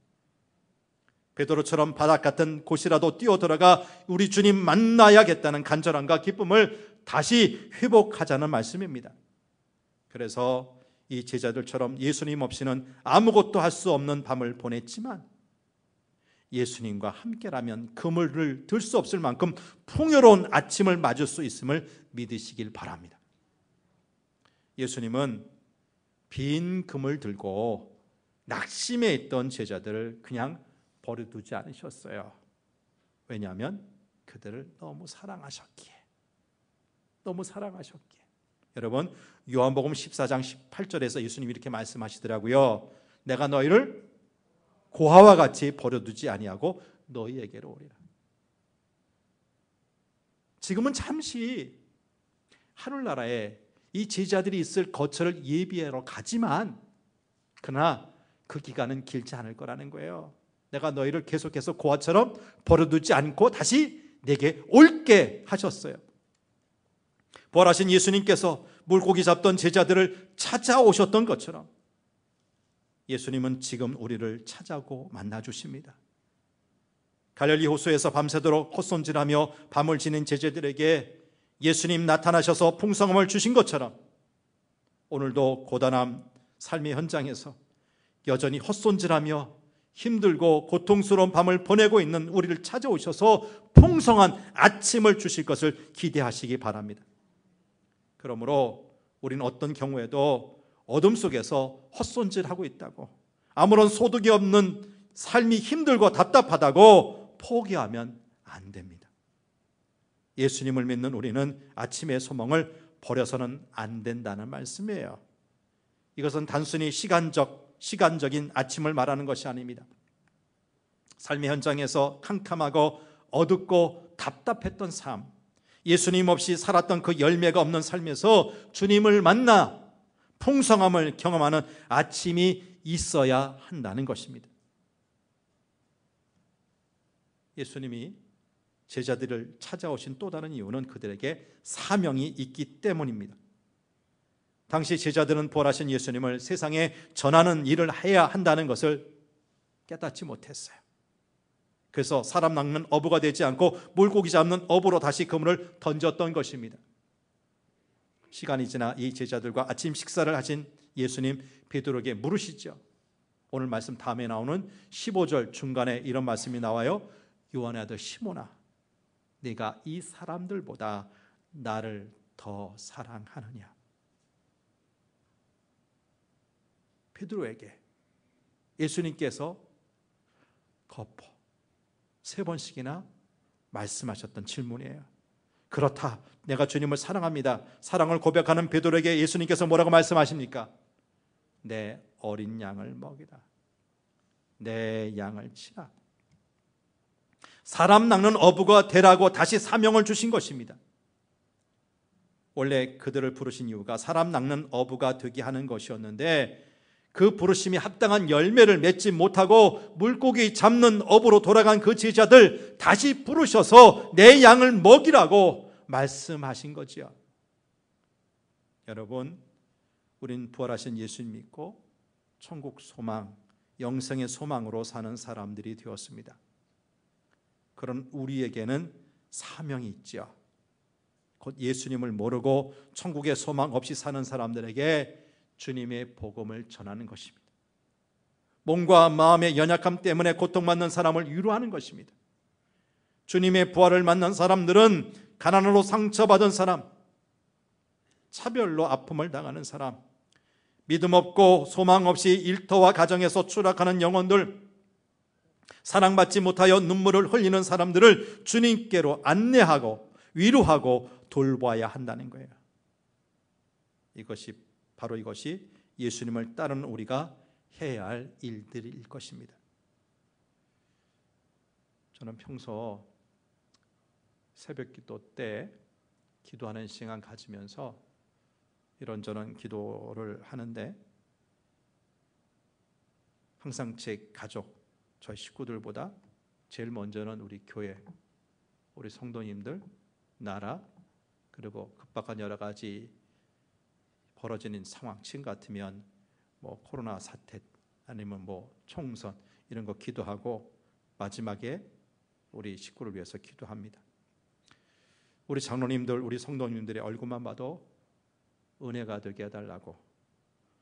베드로처럼 바닥 같은 곳이라도 뛰어들어가 우리 주님 만나야겠다는 간절함과 기쁨을 다시 회복하자는 말씀입니다. 그래서 이 제자들처럼 예수님 없이는 아무것도 할 수 없는 밤을 보냈지만 예수님과 함께라면 그물을 들 수 없을 만큼 풍요로운 아침을 맞을 수 있음을 믿으시길 바랍니다. 예수님은 빈 그물 들고 낙심해 있던 제자들을 그냥 버려두지 않으셨어요. 왜냐하면 그들을 너무 사랑하셨기에. 여러분, 요한복음 14장 18절에서 예수님이 이렇게 말씀하시더라고요. 내가 너희를 고아와 같이 버려두지 아니하고 너희에게로 오리라. 지금은 잠시 하늘나라에 이 제자들이 있을 거처를 예비하러 가지만 그러나 그 기간은 길지 않을 거라는 거예요. 내가 너희를 계속해서 고아처럼 버려두지 않고 다시 내게 올게 하셨어요. 부활하신 예수님께서 물고기 잡던 제자들을 찾아오셨던 것처럼 예수님은 지금 우리를 찾아오고 만나주십니다. 갈릴리 호수에서 밤새도록 헛손질하며 밤을 지낸 제자들에게 예수님 나타나셔서 풍성함을 주신 것처럼 오늘도 고단한 삶의 현장에서 여전히 헛손질하며 힘들고 고통스러운 밤을 보내고 있는 우리를 찾아오셔서 풍성한 아침을 주실 것을 기대하시기 바랍니다. 그러므로 우리는 어떤 경우에도 어둠 속에서 헛손질하고 있다고, 아무런 소득이 없는 삶이 힘들고 답답하다고 포기하면 안 됩니다. 예수님을 믿는 우리는 아침의 소망을 버려서는 안 된다는 말씀이에요. 이것은 단순히 시간적인 아침을 말하는 것이 아닙니다. 삶의 현장에서 캄캄하고 어둡고 답답했던 삶, 예수님 없이 살았던 그 열매가 없는 삶에서 주님을 만나 풍성함을 경험하는 아침이 있어야 한다는 것입니다. 예수님이 제자들을 찾아오신 또 다른 이유는 그들에게 사명이 있기 때문입니다. 당시 제자들은 부활하신 예수님을 세상에 전하는 일을 해야 한다는 것을 깨닫지 못했어요. 그래서 사람 낚는 어부가 되지 않고 물고기 잡는 어부로 다시 그물을 던졌던 것입니다. 시간이 지나 이 제자들과 아침 식사를 하신 예수님 베드로에게 물으시죠. 오늘 말씀 다음에 나오는 15절 중간에 이런 말씀이 나와요. 요한의 아들 시몬아, 네가 이 사람들보다 나를 더 사랑하느냐. 베드로에게 예수님께서 거포 3번씩이나 말씀하셨던 질문이에요. 그렇다, 내가 주님을 사랑합니다. 사랑을 고백하는 베드로에게 예수님께서 뭐라고 말씀하십니까? 내 어린 양을 먹이라. 내 양을 치라. 사람 낚는 어부가 되라고 다시 사명을 주신 것입니다. 원래 그들을 부르신 이유가 사람 낚는 어부가 되게 하는 것이었는데 그 부르심이 합당한 열매를 맺지 못하고 물고기 잡는 어부로 돌아간 그 제자들 다시 부르셔서 내 양을 먹이라고 말씀하신 거지요. 여러분, 우린 부활하신 예수님 믿고 천국 소망, 영생의 소망으로 사는 사람들이 되었습니다. 그런 우리에게는 사명이 있죠. 곧 예수님을 모르고 천국의 소망 없이 사는 사람들에게 주님의 복음을 전하는 것입니다. 몸과 마음의 연약함 때문에 고통받는 사람을 위로하는 것입니다. 주님의 부활을 만난 사람들은 가난으로 상처받은 사람, 차별로 아픔을 당하는 사람, 믿음 없고 소망 없이 일터와 가정에서 추락하는 영혼들, 사랑받지 못하여 눈물을 흘리는 사람들을 주님께로 안내하고 위로하고 돌봐야 한다는 거예요. 이것이 예수님을 따르는 우리가 해야 할 일들일 것입니다. 저는 평소 새벽 기도 때 기도하는 시간 가지면서 이런저런 기도를 하는데 항상 제 가족, 저희 식구들보다 제일 먼저는 우리 교회, 우리 성도님들, 나라, 그리고 급박한 여러 가지 벌어지는 상황, 지금 같으면 뭐 코로나 사태 아니면 뭐 총선 이런 거 기도하고 마지막에 우리 식구를 위해서 기도합니다. 우리 장로님들, 우리 성도님들의 얼굴만 봐도 은혜가 되게 해달라고,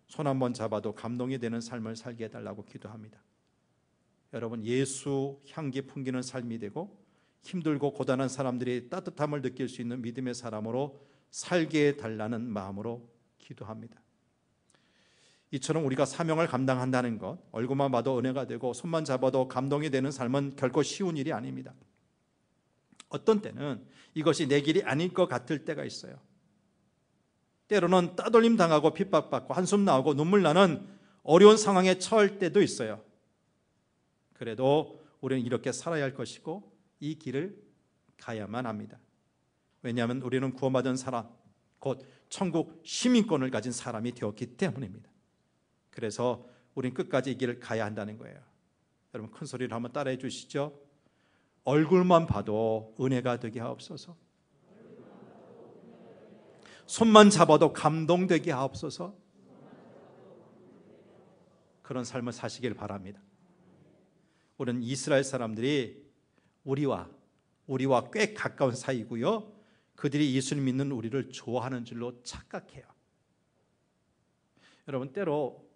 손 한번 잡아도 감동이 되는 삶을 살게 해달라고 기도합니다. 여러분, 예수 향기 풍기는 삶이 되고 힘들고 고단한 사람들이 따뜻함을 느낄 수 있는 믿음의 사람으로 살게 해달라는 마음으로 기도합니다. 이처럼 우리가 사명을 감당한다는 것, 얼굴만 봐도 은혜가 되고 손만 잡아도 감동이 되는 삶은 결코 쉬운 일이 아닙니다. 어떤 때는 이것이 내 길이 아닐 것 같을 때가 있어요. 때로는 따돌림 당하고 핍박받고 한숨 나오고 눈물 나는 어려운 상황에 처할 때도 있어요. 그래도 우리는 이렇게 살아야 할 것이고 이 길을 가야만 합니다. 왜냐하면 우리는 구원받은 사람, 곧 천국 시민권을 가진 사람이 되었기 때문입니다. 그래서 우리는 끝까지 이 길을 가야 한다는 거예요. 여러분, 큰 소리로 한번 따라해 주시죠. 얼굴만 봐도 은혜가 되게 하옵소서. 손만 잡아도 감동되게 하옵소서. 그런 삶을 사시길 바랍니다. 우리는 이스라엘 사람들이 우리와 꽤 가까운 사이고요, 그들이 예수님 믿는 우리를 좋아하는 줄로 착각해요. 여러분, 때로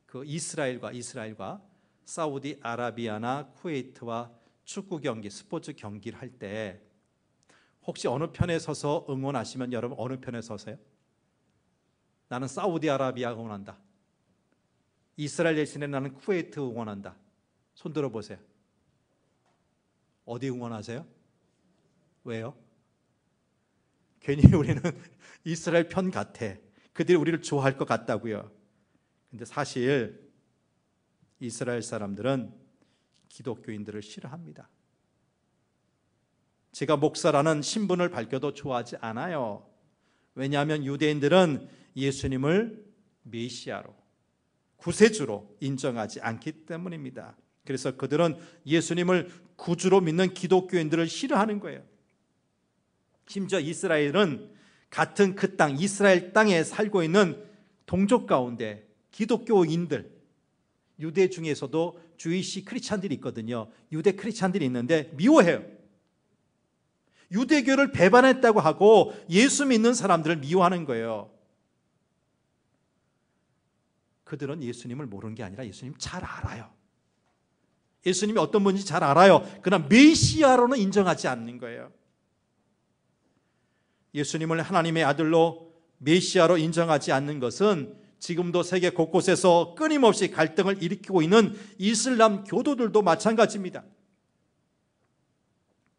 그 이스라엘과 사우디아라비아나 쿠웨이트와 축구 경기, 스포츠 경기를 할 때 혹시 어느 편에 서서 응원하시면 여러분 어느 편에 서세요? 나는 사우디아라비아 응원한다. 이스라엘 대신에 나는 쿠웨이트 응원한다. 손 들어보세요. 어디 응원하세요? 왜요? 괜히 우리는 이스라엘 편 같아. 그들이 우리를 좋아할 것 같다고요. 근데 사실 이스라엘 사람들은 기독교인들을 싫어합니다. 제가 목사라는 신분을 밝혀도 좋아하지 않아요. 왜냐하면 유대인들은 예수님을 메시아로, 구세주로 인정하지 않기 때문입니다. 그래서 그들은 예수님을 구주로 믿는 기독교인들을 싫어하는 거예요. 심지어 이스라엘은 같은 그 땅, 이스라엘 땅에 살고 있는 동족 가운데 기독교인들, 유대 중에서도 주이시 크리스찬들이 있거든요. 유대 크리스찬들이 있는데 미워해요. 유대교를 배반했다고 하고 예수 믿는 사람들을 미워하는 거예요. 그들은 예수님을 모르는 게 아니라 예수님 잘 알아요. 예수님이 어떤 분인지 잘 알아요. 그러나 메시아로는 인정하지 않는 거예요. 예수님을 하나님의 아들로 메시아로 인정하지 않는 것은 지금도 세계 곳곳에서 끊임없이 갈등을 일으키고 있는 이슬람 교도들도 마찬가지입니다.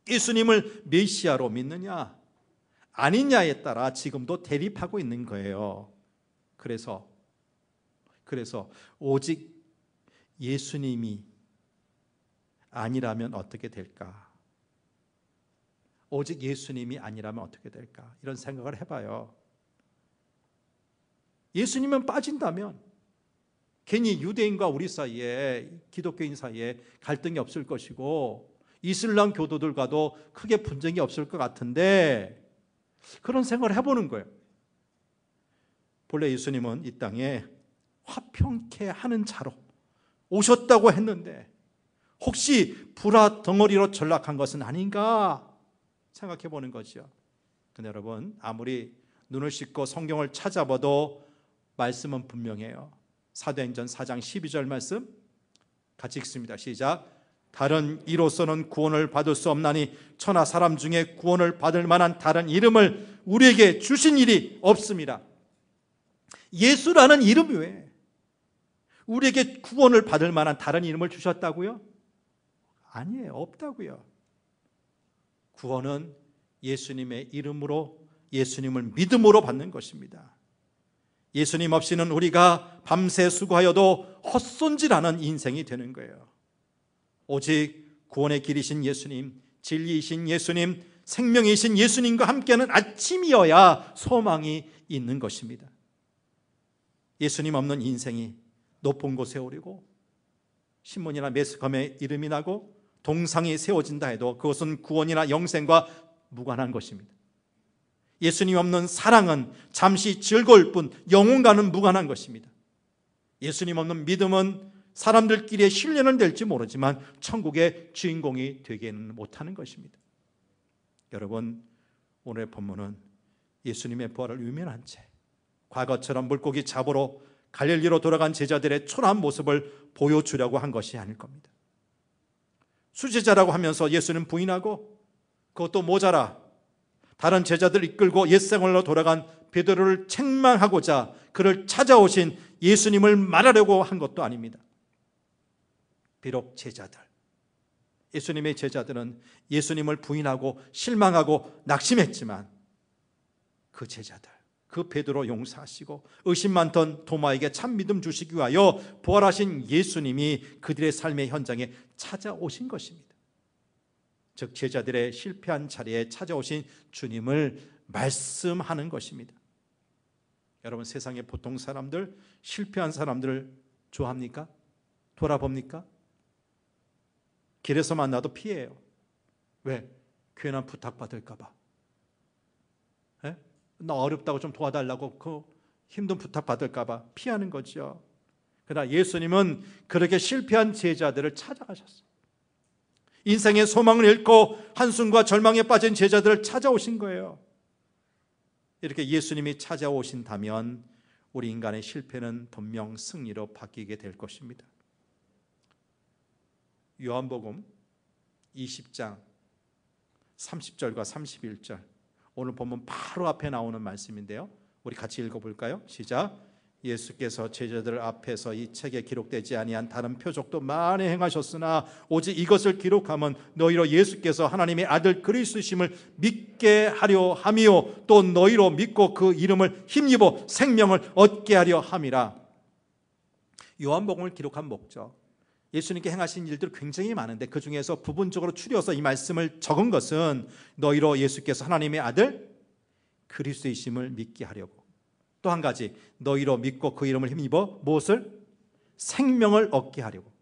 예수님을 메시아로 믿느냐 아니냐에 따라 지금도 대립하고 있는 거예요. 그래서 오직 예수님이 아니라면 어떻게 될까? 오직 예수님이 아니라면 어떻게 될까? 이런 생각을 해봐요. 예수님은 빠진다면 괜히 유대인과 우리 사이에, 기독교인 사이에 갈등이 없을 것이고 이슬람 교도들과도 크게 분쟁이 없을 것 같은데 그런 생각을 해보는 거예요. 본래 예수님은 이 땅에 화평케 하는 자로 오셨다고 했는데 혹시 불화 덩어리로 전락한 것은 아닌가 생각해 보는 거죠. 근데 여러분, 아무리 눈을 씻고 성경을 찾아봐도 말씀은 분명해요. 사도행전 4장 12절 말씀 같이 읽습니다. 시작. 다른 이로서는 구원을 받을 수 없나니 천하 사람 중에 구원을 받을 만한 다른 이름을 우리에게 주신 일이 없습니다. 예수라는 이름 외에 우리에게 구원을 받을 만한 다른 이름을 주셨다고요? 아니에요. 없다고요. 구원은 예수님의 이름으로, 예수님을 믿음으로 받는 것입니다. 예수님 없이는 우리가 밤새 수고하여도 헛손질하는 인생이 되는 거예요. 오직 구원의 길이신 예수님, 진리이신 예수님, 생명이신 예수님과 함께하는 아침이어야 소망이 있는 것입니다. 예수님 없는 인생이 높은 곳에 오르고 신문이나 매스컴에 이름이 나고 동상이 세워진다 해도 그것은 구원이나 영생과 무관한 것입니다. 예수님 없는 사랑은 잠시 즐거울 뿐 영혼과는 무관한 것입니다. 예수님 없는 믿음은 사람들끼리의 신뢰는 될지 모르지만 천국의 주인공이 되기는 못하는 것입니다. 여러분, 오늘의 본문은 예수님의 부활을 외면한 채 과거처럼 물고기 잡으러 갈릴리로 돌아간 제자들의 초라한 모습을 보여주려고 한 것이 아닐 겁니다. 수제자라고 하면서 예수는 부인하고 그것도 모자라 다른 제자들 이끌고 옛생활로 돌아간 베드로를 책망하고자 그를 찾아오신 예수님을 말하려고 한 것도 아닙니다. 비록 제자들, 예수님의 제자들은 예수님을 부인하고 실망하고 낙심했지만 그 제자들, 그 베드로 용서하시고 의심 많던 도마에게 참 믿음 주시기 위하여 부활하신 예수님이 그들의 삶의 현장에 찾아오신 것입니다. 즉 제자들의 실패한 자리에 찾아오신 주님을 말씀하는 것입니다. 여러분, 세상의 보통 사람들, 실패한 사람들을 좋아합니까? 돌아봅니까? 길에서 만나도 피해요. 왜? 괜한 부탁받을까 봐. 나 어렵다고 좀 도와달라고 그 힘든 부탁받을까 봐 피하는 거죠. 그러나 예수님은 그렇게 실패한 제자들을 찾아가셨어요. 인생의 소망을 잃고 한숨과 절망에 빠진 제자들을 찾아오신 거예요. 이렇게 예수님이 찾아오신다면 우리 인간의 실패는 분명 승리로 바뀌게 될 것입니다. 요한복음 20장 30절과 31절, 오늘 보면 바로 앞에 나오는 말씀인데요. 우리 같이 읽어볼까요? 시작. 예수께서 제자들 앞에서 이 책에 기록되지 아니한 다른 표적도 많이 행하셨으나 오직 이것을 기록하면 너희로 예수께서 하나님의 아들 그리스도심을 믿게 하려 함이요 또 너희로 믿고 그 이름을 힘입어 생명을 얻게 하려 함이라. 요한복음을 기록한 목적, 예수님께 행하신 일들 굉장히 많은데 그 중에서 부분적으로 추려서 이 말씀을 적은 것은 너희로 예수께서 하나님의 아들 그리스도이심을 믿게 하려고, 또 한 가지 너희로 믿고 그 이름을 힘입어 무엇을? 생명을 얻게 하려고.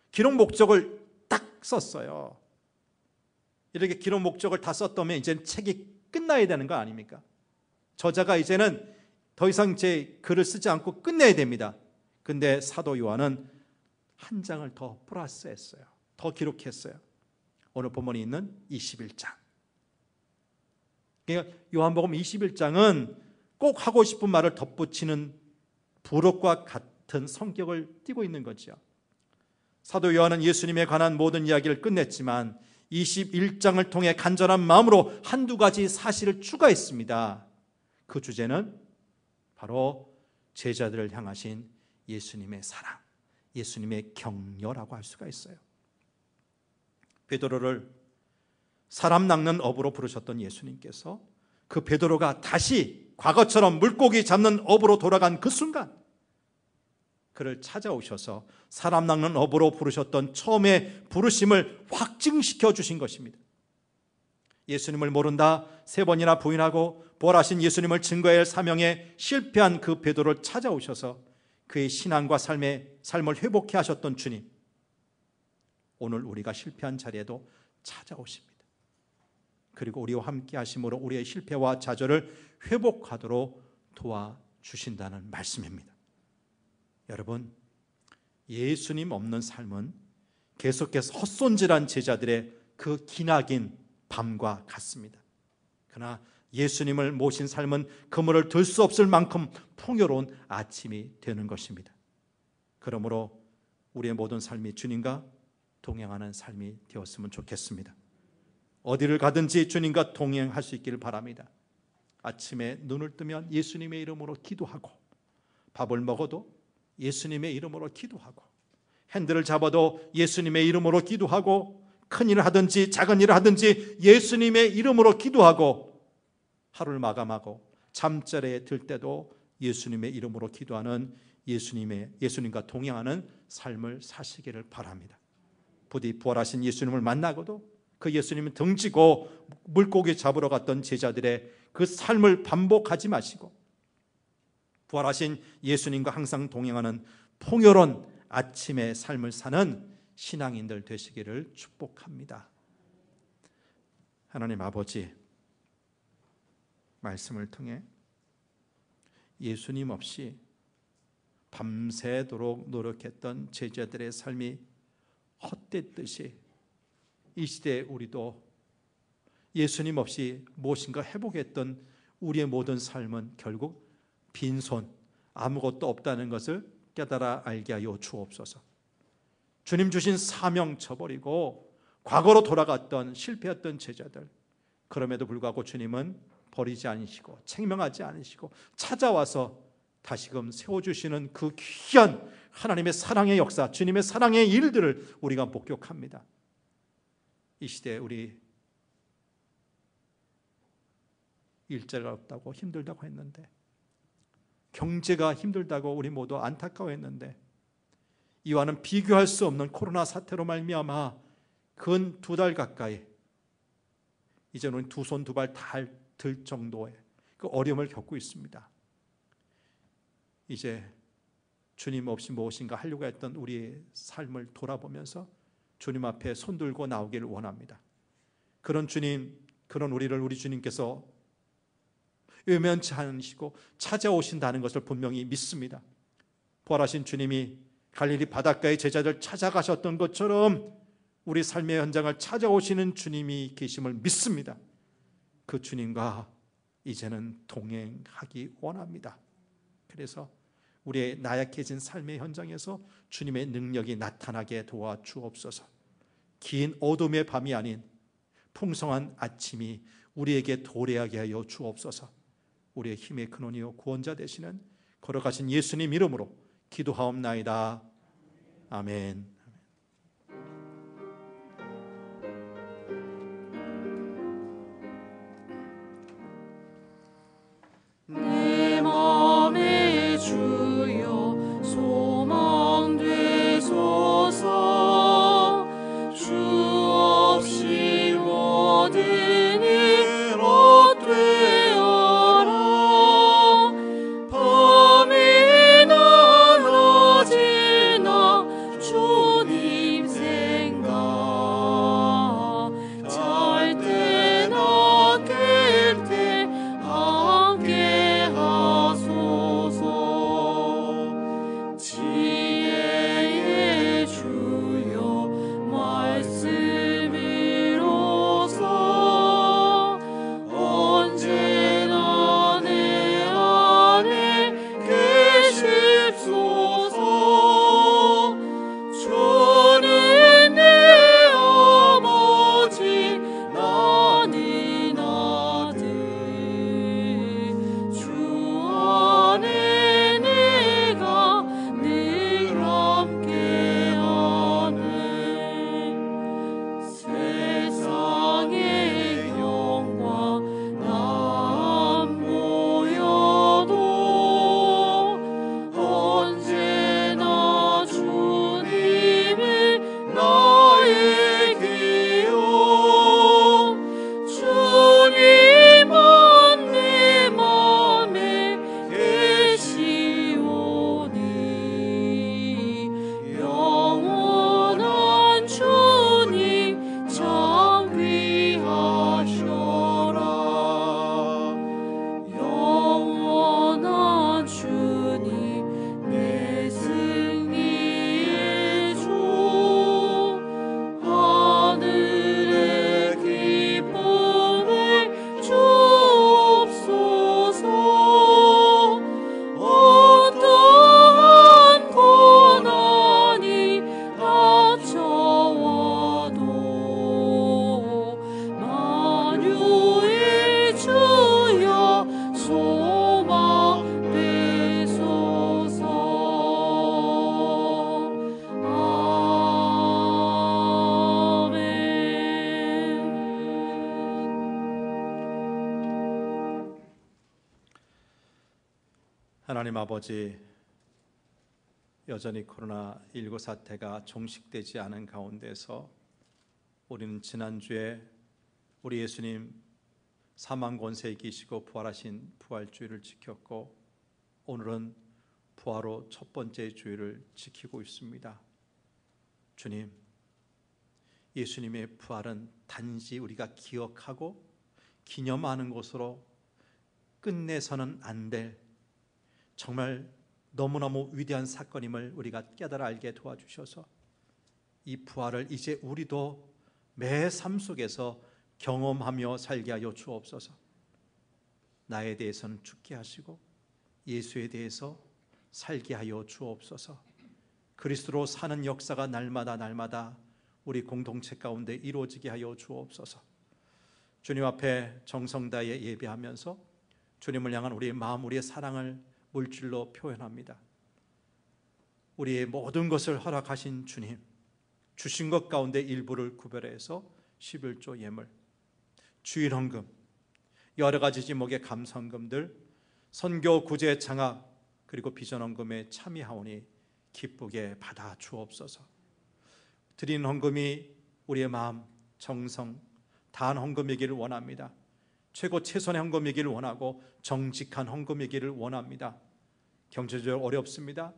기록 목적을 딱 썼어요. 이렇게 기록 목적을 다 썼다면 이제는 책이 끝나야 되는 거 아닙니까? 저자가 이제는 더 이상 제 글을 쓰지 않고 끝내야 됩니다. 근데 사도 요한은 한 장을 더 플러스했어요. 더 기록했어요. 오늘 본문이 있는 21장. 그러니까 요한복음 21장은 꼭 하고 싶은 말을 덧붙이는 부록과 같은 성격을 띠고 있는 거죠. 사도 요한은 예수님에 관한 모든 이야기를 끝냈지만 21장을 통해 간절한 마음으로 한두 가지 사실을 추가했습니다. 그 주제는 바로 제자들을 향하신 예수님의 사랑, 예수님의 격려라고 할 수가 있어요. 베드로를 사람 낚는 어부로 부르셨던 예수님께서 그 베드로가 다시 과거처럼 물고기 잡는 어부로 돌아간 그 순간 그를 찾아오셔서 사람 낚는 어부로 부르셨던 처음의 부르심을 확증시켜 주신 것입니다. 예수님을 모른다 3번이나 부인하고 부활하신 예수님을 증거해야 할 사명에 실패한 그 베드로를 찾아오셔서 그의 신앙과 삶을 회복해 하셨던 주님, 오늘 우리가 실패한 자리에도 찾아오십니다. 그리고 우리와 함께 하심으로 우리의 실패와 좌절을 회복하도록 도와주신다는 말씀입니다. 여러분, 예수님 없는 삶은 계속해서 헛손질한 제자들의 그 기나긴 밤과 같습니다. 그러나 예수님을 모신 삶은 그물을 들 수 없을 만큼 풍요로운 아침이 되는 것입니다. 그러므로 우리의 모든 삶이 주님과 동행하는 삶이 되었으면 좋겠습니다. 어디를 가든지 주님과 동행할 수 있기를 바랍니다. 아침에 눈을 뜨면 예수님의 이름으로 기도하고, 밥을 먹어도 예수님의 이름으로 기도하고, 핸들을 잡아도 예수님의 이름으로 기도하고, 큰 일을 하든지 작은 일을 하든지 예수님의 이름으로 기도하고, 하루를 마감하고 잠자리에 들 때도 예수님의 이름으로 기도하는 예수님과 동행하는 삶을 사시기를 바랍니다. 부디 부활하신 예수님을 만나고도 그 예수님을 등지고 물고기 잡으러 갔던 제자들의 그 삶을 반복하지 마시고 부활하신 예수님과 항상 동행하는 풍요로운 아침의 삶을 사는 신앙인들 되시기를 축복합니다. 하나님 아버지, 말씀을 통해 예수님 없이 밤새도록 노력했던 제자들의 삶이 헛됐듯이 이 시대에 우리도 예수님 없이 무엇인가 회복했던 우리의 모든 삶은 결국 빈손 아무것도 없다는 것을 깨달아 알게 하여 주옵소서. 주님 주신 사명 쳐버리고 과거로 돌아갔던 실패했던 제자들, 그럼에도 불구하고 주님은 버리지 않으시고 책명하지 않으시고 찾아와서 다시금 세워주시는 그 귀한 하나님의 사랑의 역사, 주님의 사랑의 일들을 우리가 목격합니다. 이 시대에 우리 일자리가 없다고 힘들다고 했는데, 경제가 힘들다고 우리 모두 안타까워했는데, 이와는 비교할 수 없는 코로나 사태로 말미암아 근 2달 가까이 이제는 우리 두 손 두 발 다 들 정도의 그 어려움을 겪고 있습니다. 이제 주님 없이 무엇인가 하려고 했던 우리의 삶을 돌아보면서 주님 앞에 손들고 나오기를 원합니다. 그런 주님, 그런 우리를 우리 주님께서 외면치 않으시고 찾아오신다는 것을 분명히 믿습니다. 부활하신 주님이 갈릴리 바닷가의 제자들 찾아가셨던 것처럼 우리 삶의 현장을 찾아오시는 주님이 계심을 믿습니다. 그 주님과 이제는 동행하기 원합니다. 그래서 우리의 나약해진 삶의 현장에서 주님의 능력이 나타나게 도와주옵소서. 긴 어둠의 밤이 아닌 풍성한 아침이 우리에게 도래하게 하여 주옵소서. 우리의 힘의 근원이요 구원자 되시는 걸어가신 예수님 이름으로 기도하옵나이다. 아멘. 내 맘에 주여 소망 되소서. 주 없이 모든 일 어되어라. 밤이나 낮이나 주님 생각, 잘 때나 깰 때 함께 하소서. 지혜의 주여 말씀이로서 언제나 내 안에 계십소서. 주는 내 아버지 나는 아들, 주 안에 내가 늘 함께하네. 세상의 영광 난 보여도 언제나 주님이 나의 기요. 주님만 내 맘에 계시오니 영원한 주님 참 귀하셔라. 영원한 주님 내 승리의 주, 하늘의 기쁨을 주옵소서. 어떠한 고난이 닥쳐와도 만유의 주여 소망 되소서. 아멘. 하나님 아버지, 여전히 코로나19 사태가 종식되지 않은 가운데서 우리는 지난주에 우리 예수님 사망 권세에 이기시고 부활하신 부활주일을 지켰고, 오늘은 부활 후 첫 번째 주일을 지키고 있습니다. 주님, 예수님의 부활은 단지 우리가 기억하고 기념하는 것으로 끝내서는 안 될 정말 너무너무 위대한 사건임을 우리가 깨달아 알게 도와주셔서 이 부활을 이제 우리도 매 삶 속에서 경험하며 살게 하여 주옵소서. 나에 대해서는 죽게 하시고 예수에 대해서 살게 하여 주옵소서. 그리스도로 사는 역사가 날마다 우리 공동체 가운데 이루어지게 하여 주옵소서. 주님 앞에 정성 다해 예배하면서 주님을 향한 우리의 마음, 우리의 사랑을 물질로 표현합니다. 우리의 모든 것을 허락하신 주님, 주신 것 가운데 일부를 구별해서 11조 예물, 주일헌금, 여러 가지 제목의 감성금들, 선교 구제 장학, 그리고 비전헌금에 참여하오니 기쁘게 받아 주옵소서. 드린 헌금이 우리의 마음, 정성, 다한 헌금이기를 원합니다. 최고 최선의 헌금이기를 원하고 정직한 헌금이기를 원합니다. 경제적으로 어렵습니다.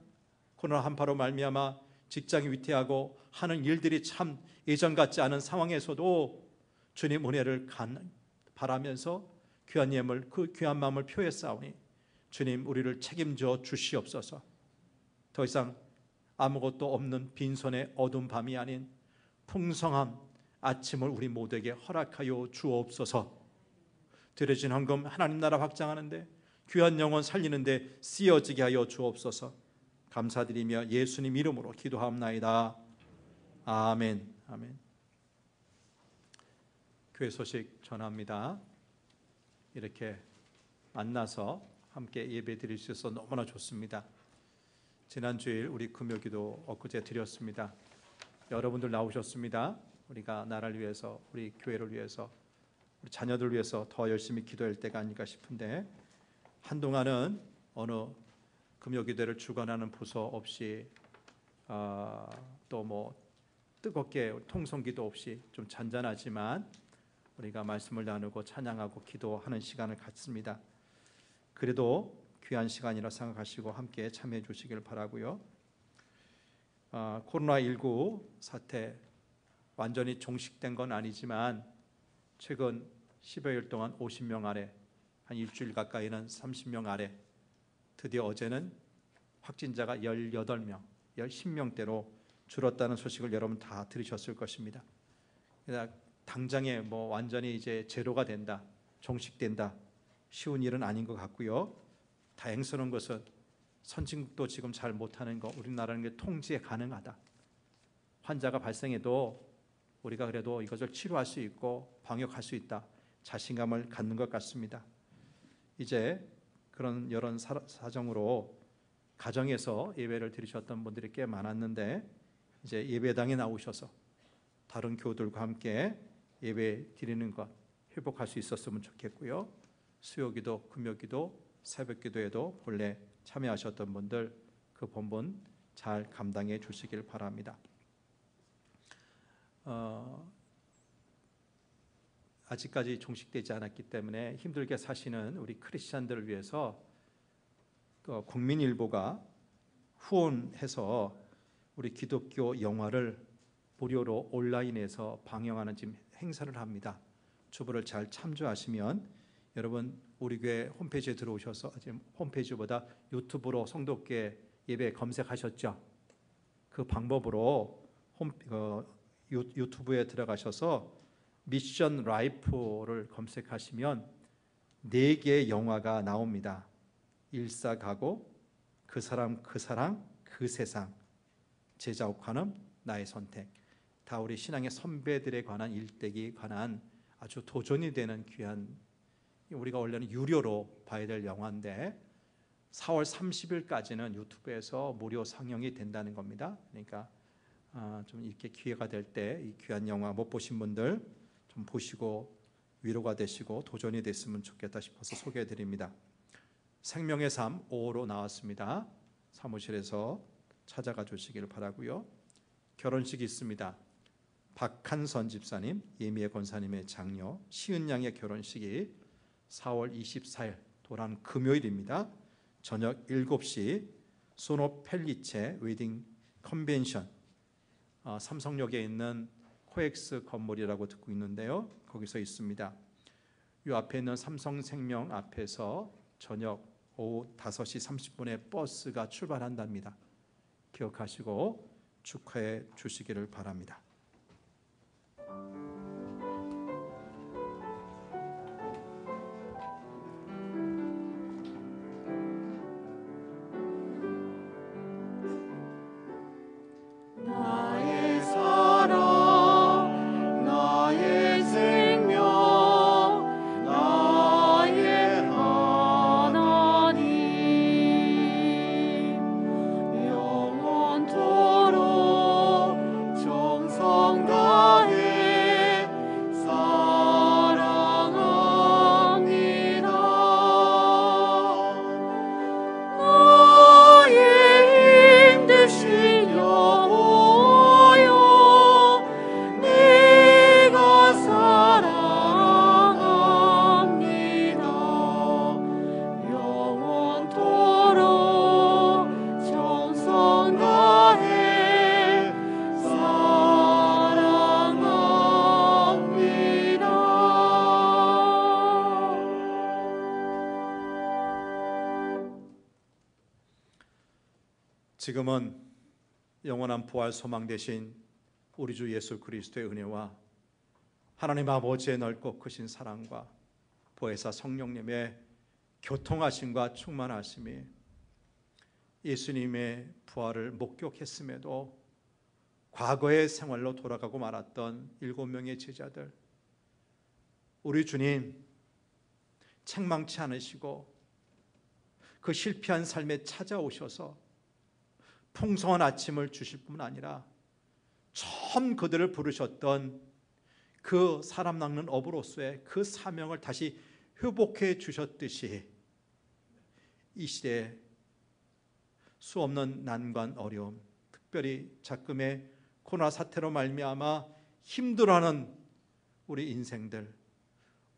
코로나 한파로 말미암아 직장이 위태하고 하는 일들이 참 예전 같지 않은 상황에서도 주님 은혜를 바라면서 귀한 예물, 그 귀한 마음을 표했사오니 주님 우리를 책임져 주시옵소서. 더 이상 아무것도 없는 빈손의 어두운 밤이 아닌 풍성한 아침을 우리 모두에게 허락하여 주옵소서. 드려진 헌금 하나님 나라 확장하는데, 귀한 영혼 살리는데 쓰여지게 하여 주옵소서. 감사드리며 예수님 이름으로 기도하옵나이다. 아멘. 아멘. 교회 소식 전합니다. 이렇게 만나서 함께 예배 드릴 수 있어서 너무나 좋습니다. 지난 주일 우리 금요기도 엊그제 드렸습니다. 여러분들 나오셨습니다. 우리가 나라를 위해서, 우리 교회를 위해서, 우리 자녀들 위해서 더 열심히 기도할 때가 아닐까 싶은데, 한동안은 어느 금요기도를 주관하는 부서 없이 또 뭐 뜨겁게 통성기도 없이 좀 잔잔하지만 우리가 말씀을 나누고 찬양하고 기도하는 시간을 갖습니다. 그래도 귀한 시간이라 생각하시고 함께 참여해 주시길 바라고요. 코로나19 사태 완전히 종식된 건 아니지만 최근 10여일 동안 50명 아래, 한 일주일 가까이는 30명 아래, 드디어 어제는 확진자가 18명, 10명대로 줄었다는 소식을 여러분 다 들으셨을 것입니다. 당장에 뭐 완전히 이제 제로가 된다, 종식된다, 쉬운 일은 아닌 것 같고요. 다행스러운 것은 선진국도 지금 잘 못하는 거, 우리나라는 게 통제 가능하다. 환자가 발생해도 우리가 그래도 이것을 치료할 수 있고 방역할 수 있다, 자신감을 갖는 것 같습니다. 이제 그런 여러 사정으로 가정에서 예배를 드리셨던 분들이 꽤 많았는데, 이제 예배당에 나오셔서 다른 교우들과 함께 예배 드리는 것 회복할 수 있었으면 좋겠고요. 수요기도, 금요기도, 새벽기도에도 본래 참여하셨던 분들 그 본분 잘 감당해 주시길 바랍니다. 아직까지 종식되지 않았기 때문에 힘들게 사시는 우리 크리스찬들을 위해서 국민일보가 후원해서 우리 기독교 영화를 무료로 온라인에서 방영하는 지금 행사를 합니다. 주보를 잘 참조하시면, 여러분 우리 교회 홈페이지에 들어오셔서, 지금 홈페이지보다 유튜브로 성도께 예배 검색하셨죠? 그 방법으로 유튜브에 들어가셔서 미션 라이프를 검색하시면 4개의 영화가 나옵니다. 일사가고, 그 사람 그 사랑 그 세상, 제자옥환음, 나의 선택, 다 우리 신앙의 선배들에 관한 일대기에 관한 아주 도전이 되는 귀한, 우리가 원래는 유료로 봐야 될 영화인데 4월 30일까지는 유튜브에서 무료 상영이 된다는 겁니다. 그러니까 좀 이렇게 기회가 될 때 이 귀한 영화 못 보신 분들 좀 보시고 위로가 되시고 도전이 됐으면 좋겠다 싶어서 소개해 드립니다. 생명의 삶 5호로 나왔습니다. 사무실에서 찾아가 주시기를 바라고요. 결혼식이 있습니다. 박한선 집사님, 예미애 권사님의 장녀 시은양의 결혼식이 4월 24일 도란 금요일입니다. 저녁 7시 소노 펠리체 웨딩 컨벤션, 삼성역에 있는 코엑스 건물이라고 듣고 있는데요. 거기서 있습니다. 이 앞에 있는 삼성생명 앞에서 저녁 오후 5시 30분에 버스가 출발한답니다. 기억하시고 축하해 주시기를 바랍니다. 지금은 영원한 부활 소망 되신 우리 주 예수 그리스도의 은혜와 하나님 아버지의 넓고 크신 사랑과 보혜사 성령님의 교통하심과 충만하심이 예수님의 부활을 목격했음에도 과거의 생활로 돌아가고 말았던 7명의 제자들, 우리 주님 책망치 않으시고 그 실패한 삶에 찾아오셔서 풍성한 아침을 주실 뿐 아니라 처음 그들을 부르셨던 그 사람 낚는 어부로서의 그 사명을 다시 회복해 주셨듯이 이 시대에 수없는 난관 어려움, 특별히 작금의 코로나 사태로 말미암아 힘들어하는 우리 인생들,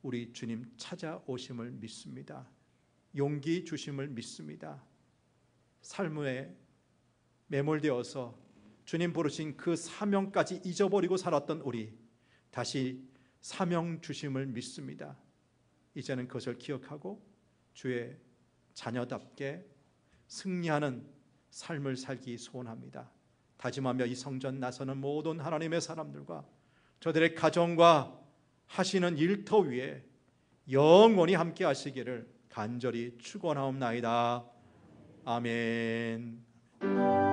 우리 주님 찾아오심을 믿습니다. 용기 주심을 믿습니다. 삶에 매몰되어서 주님 부르신 그 사명까지 잊어버리고 살았던 우리, 다시 사명 주심을 믿습니다. 이제는 그것을 기억하고 주의 자녀답게 승리하는 삶을 살기 소원합니다. 다짐하며 이 성전 나서는 모든 하나님의 사람들과 저들의 가정과 하시는 일터 위에 영원히 함께 하시기를 간절히 축원하옵나이다. 아멘.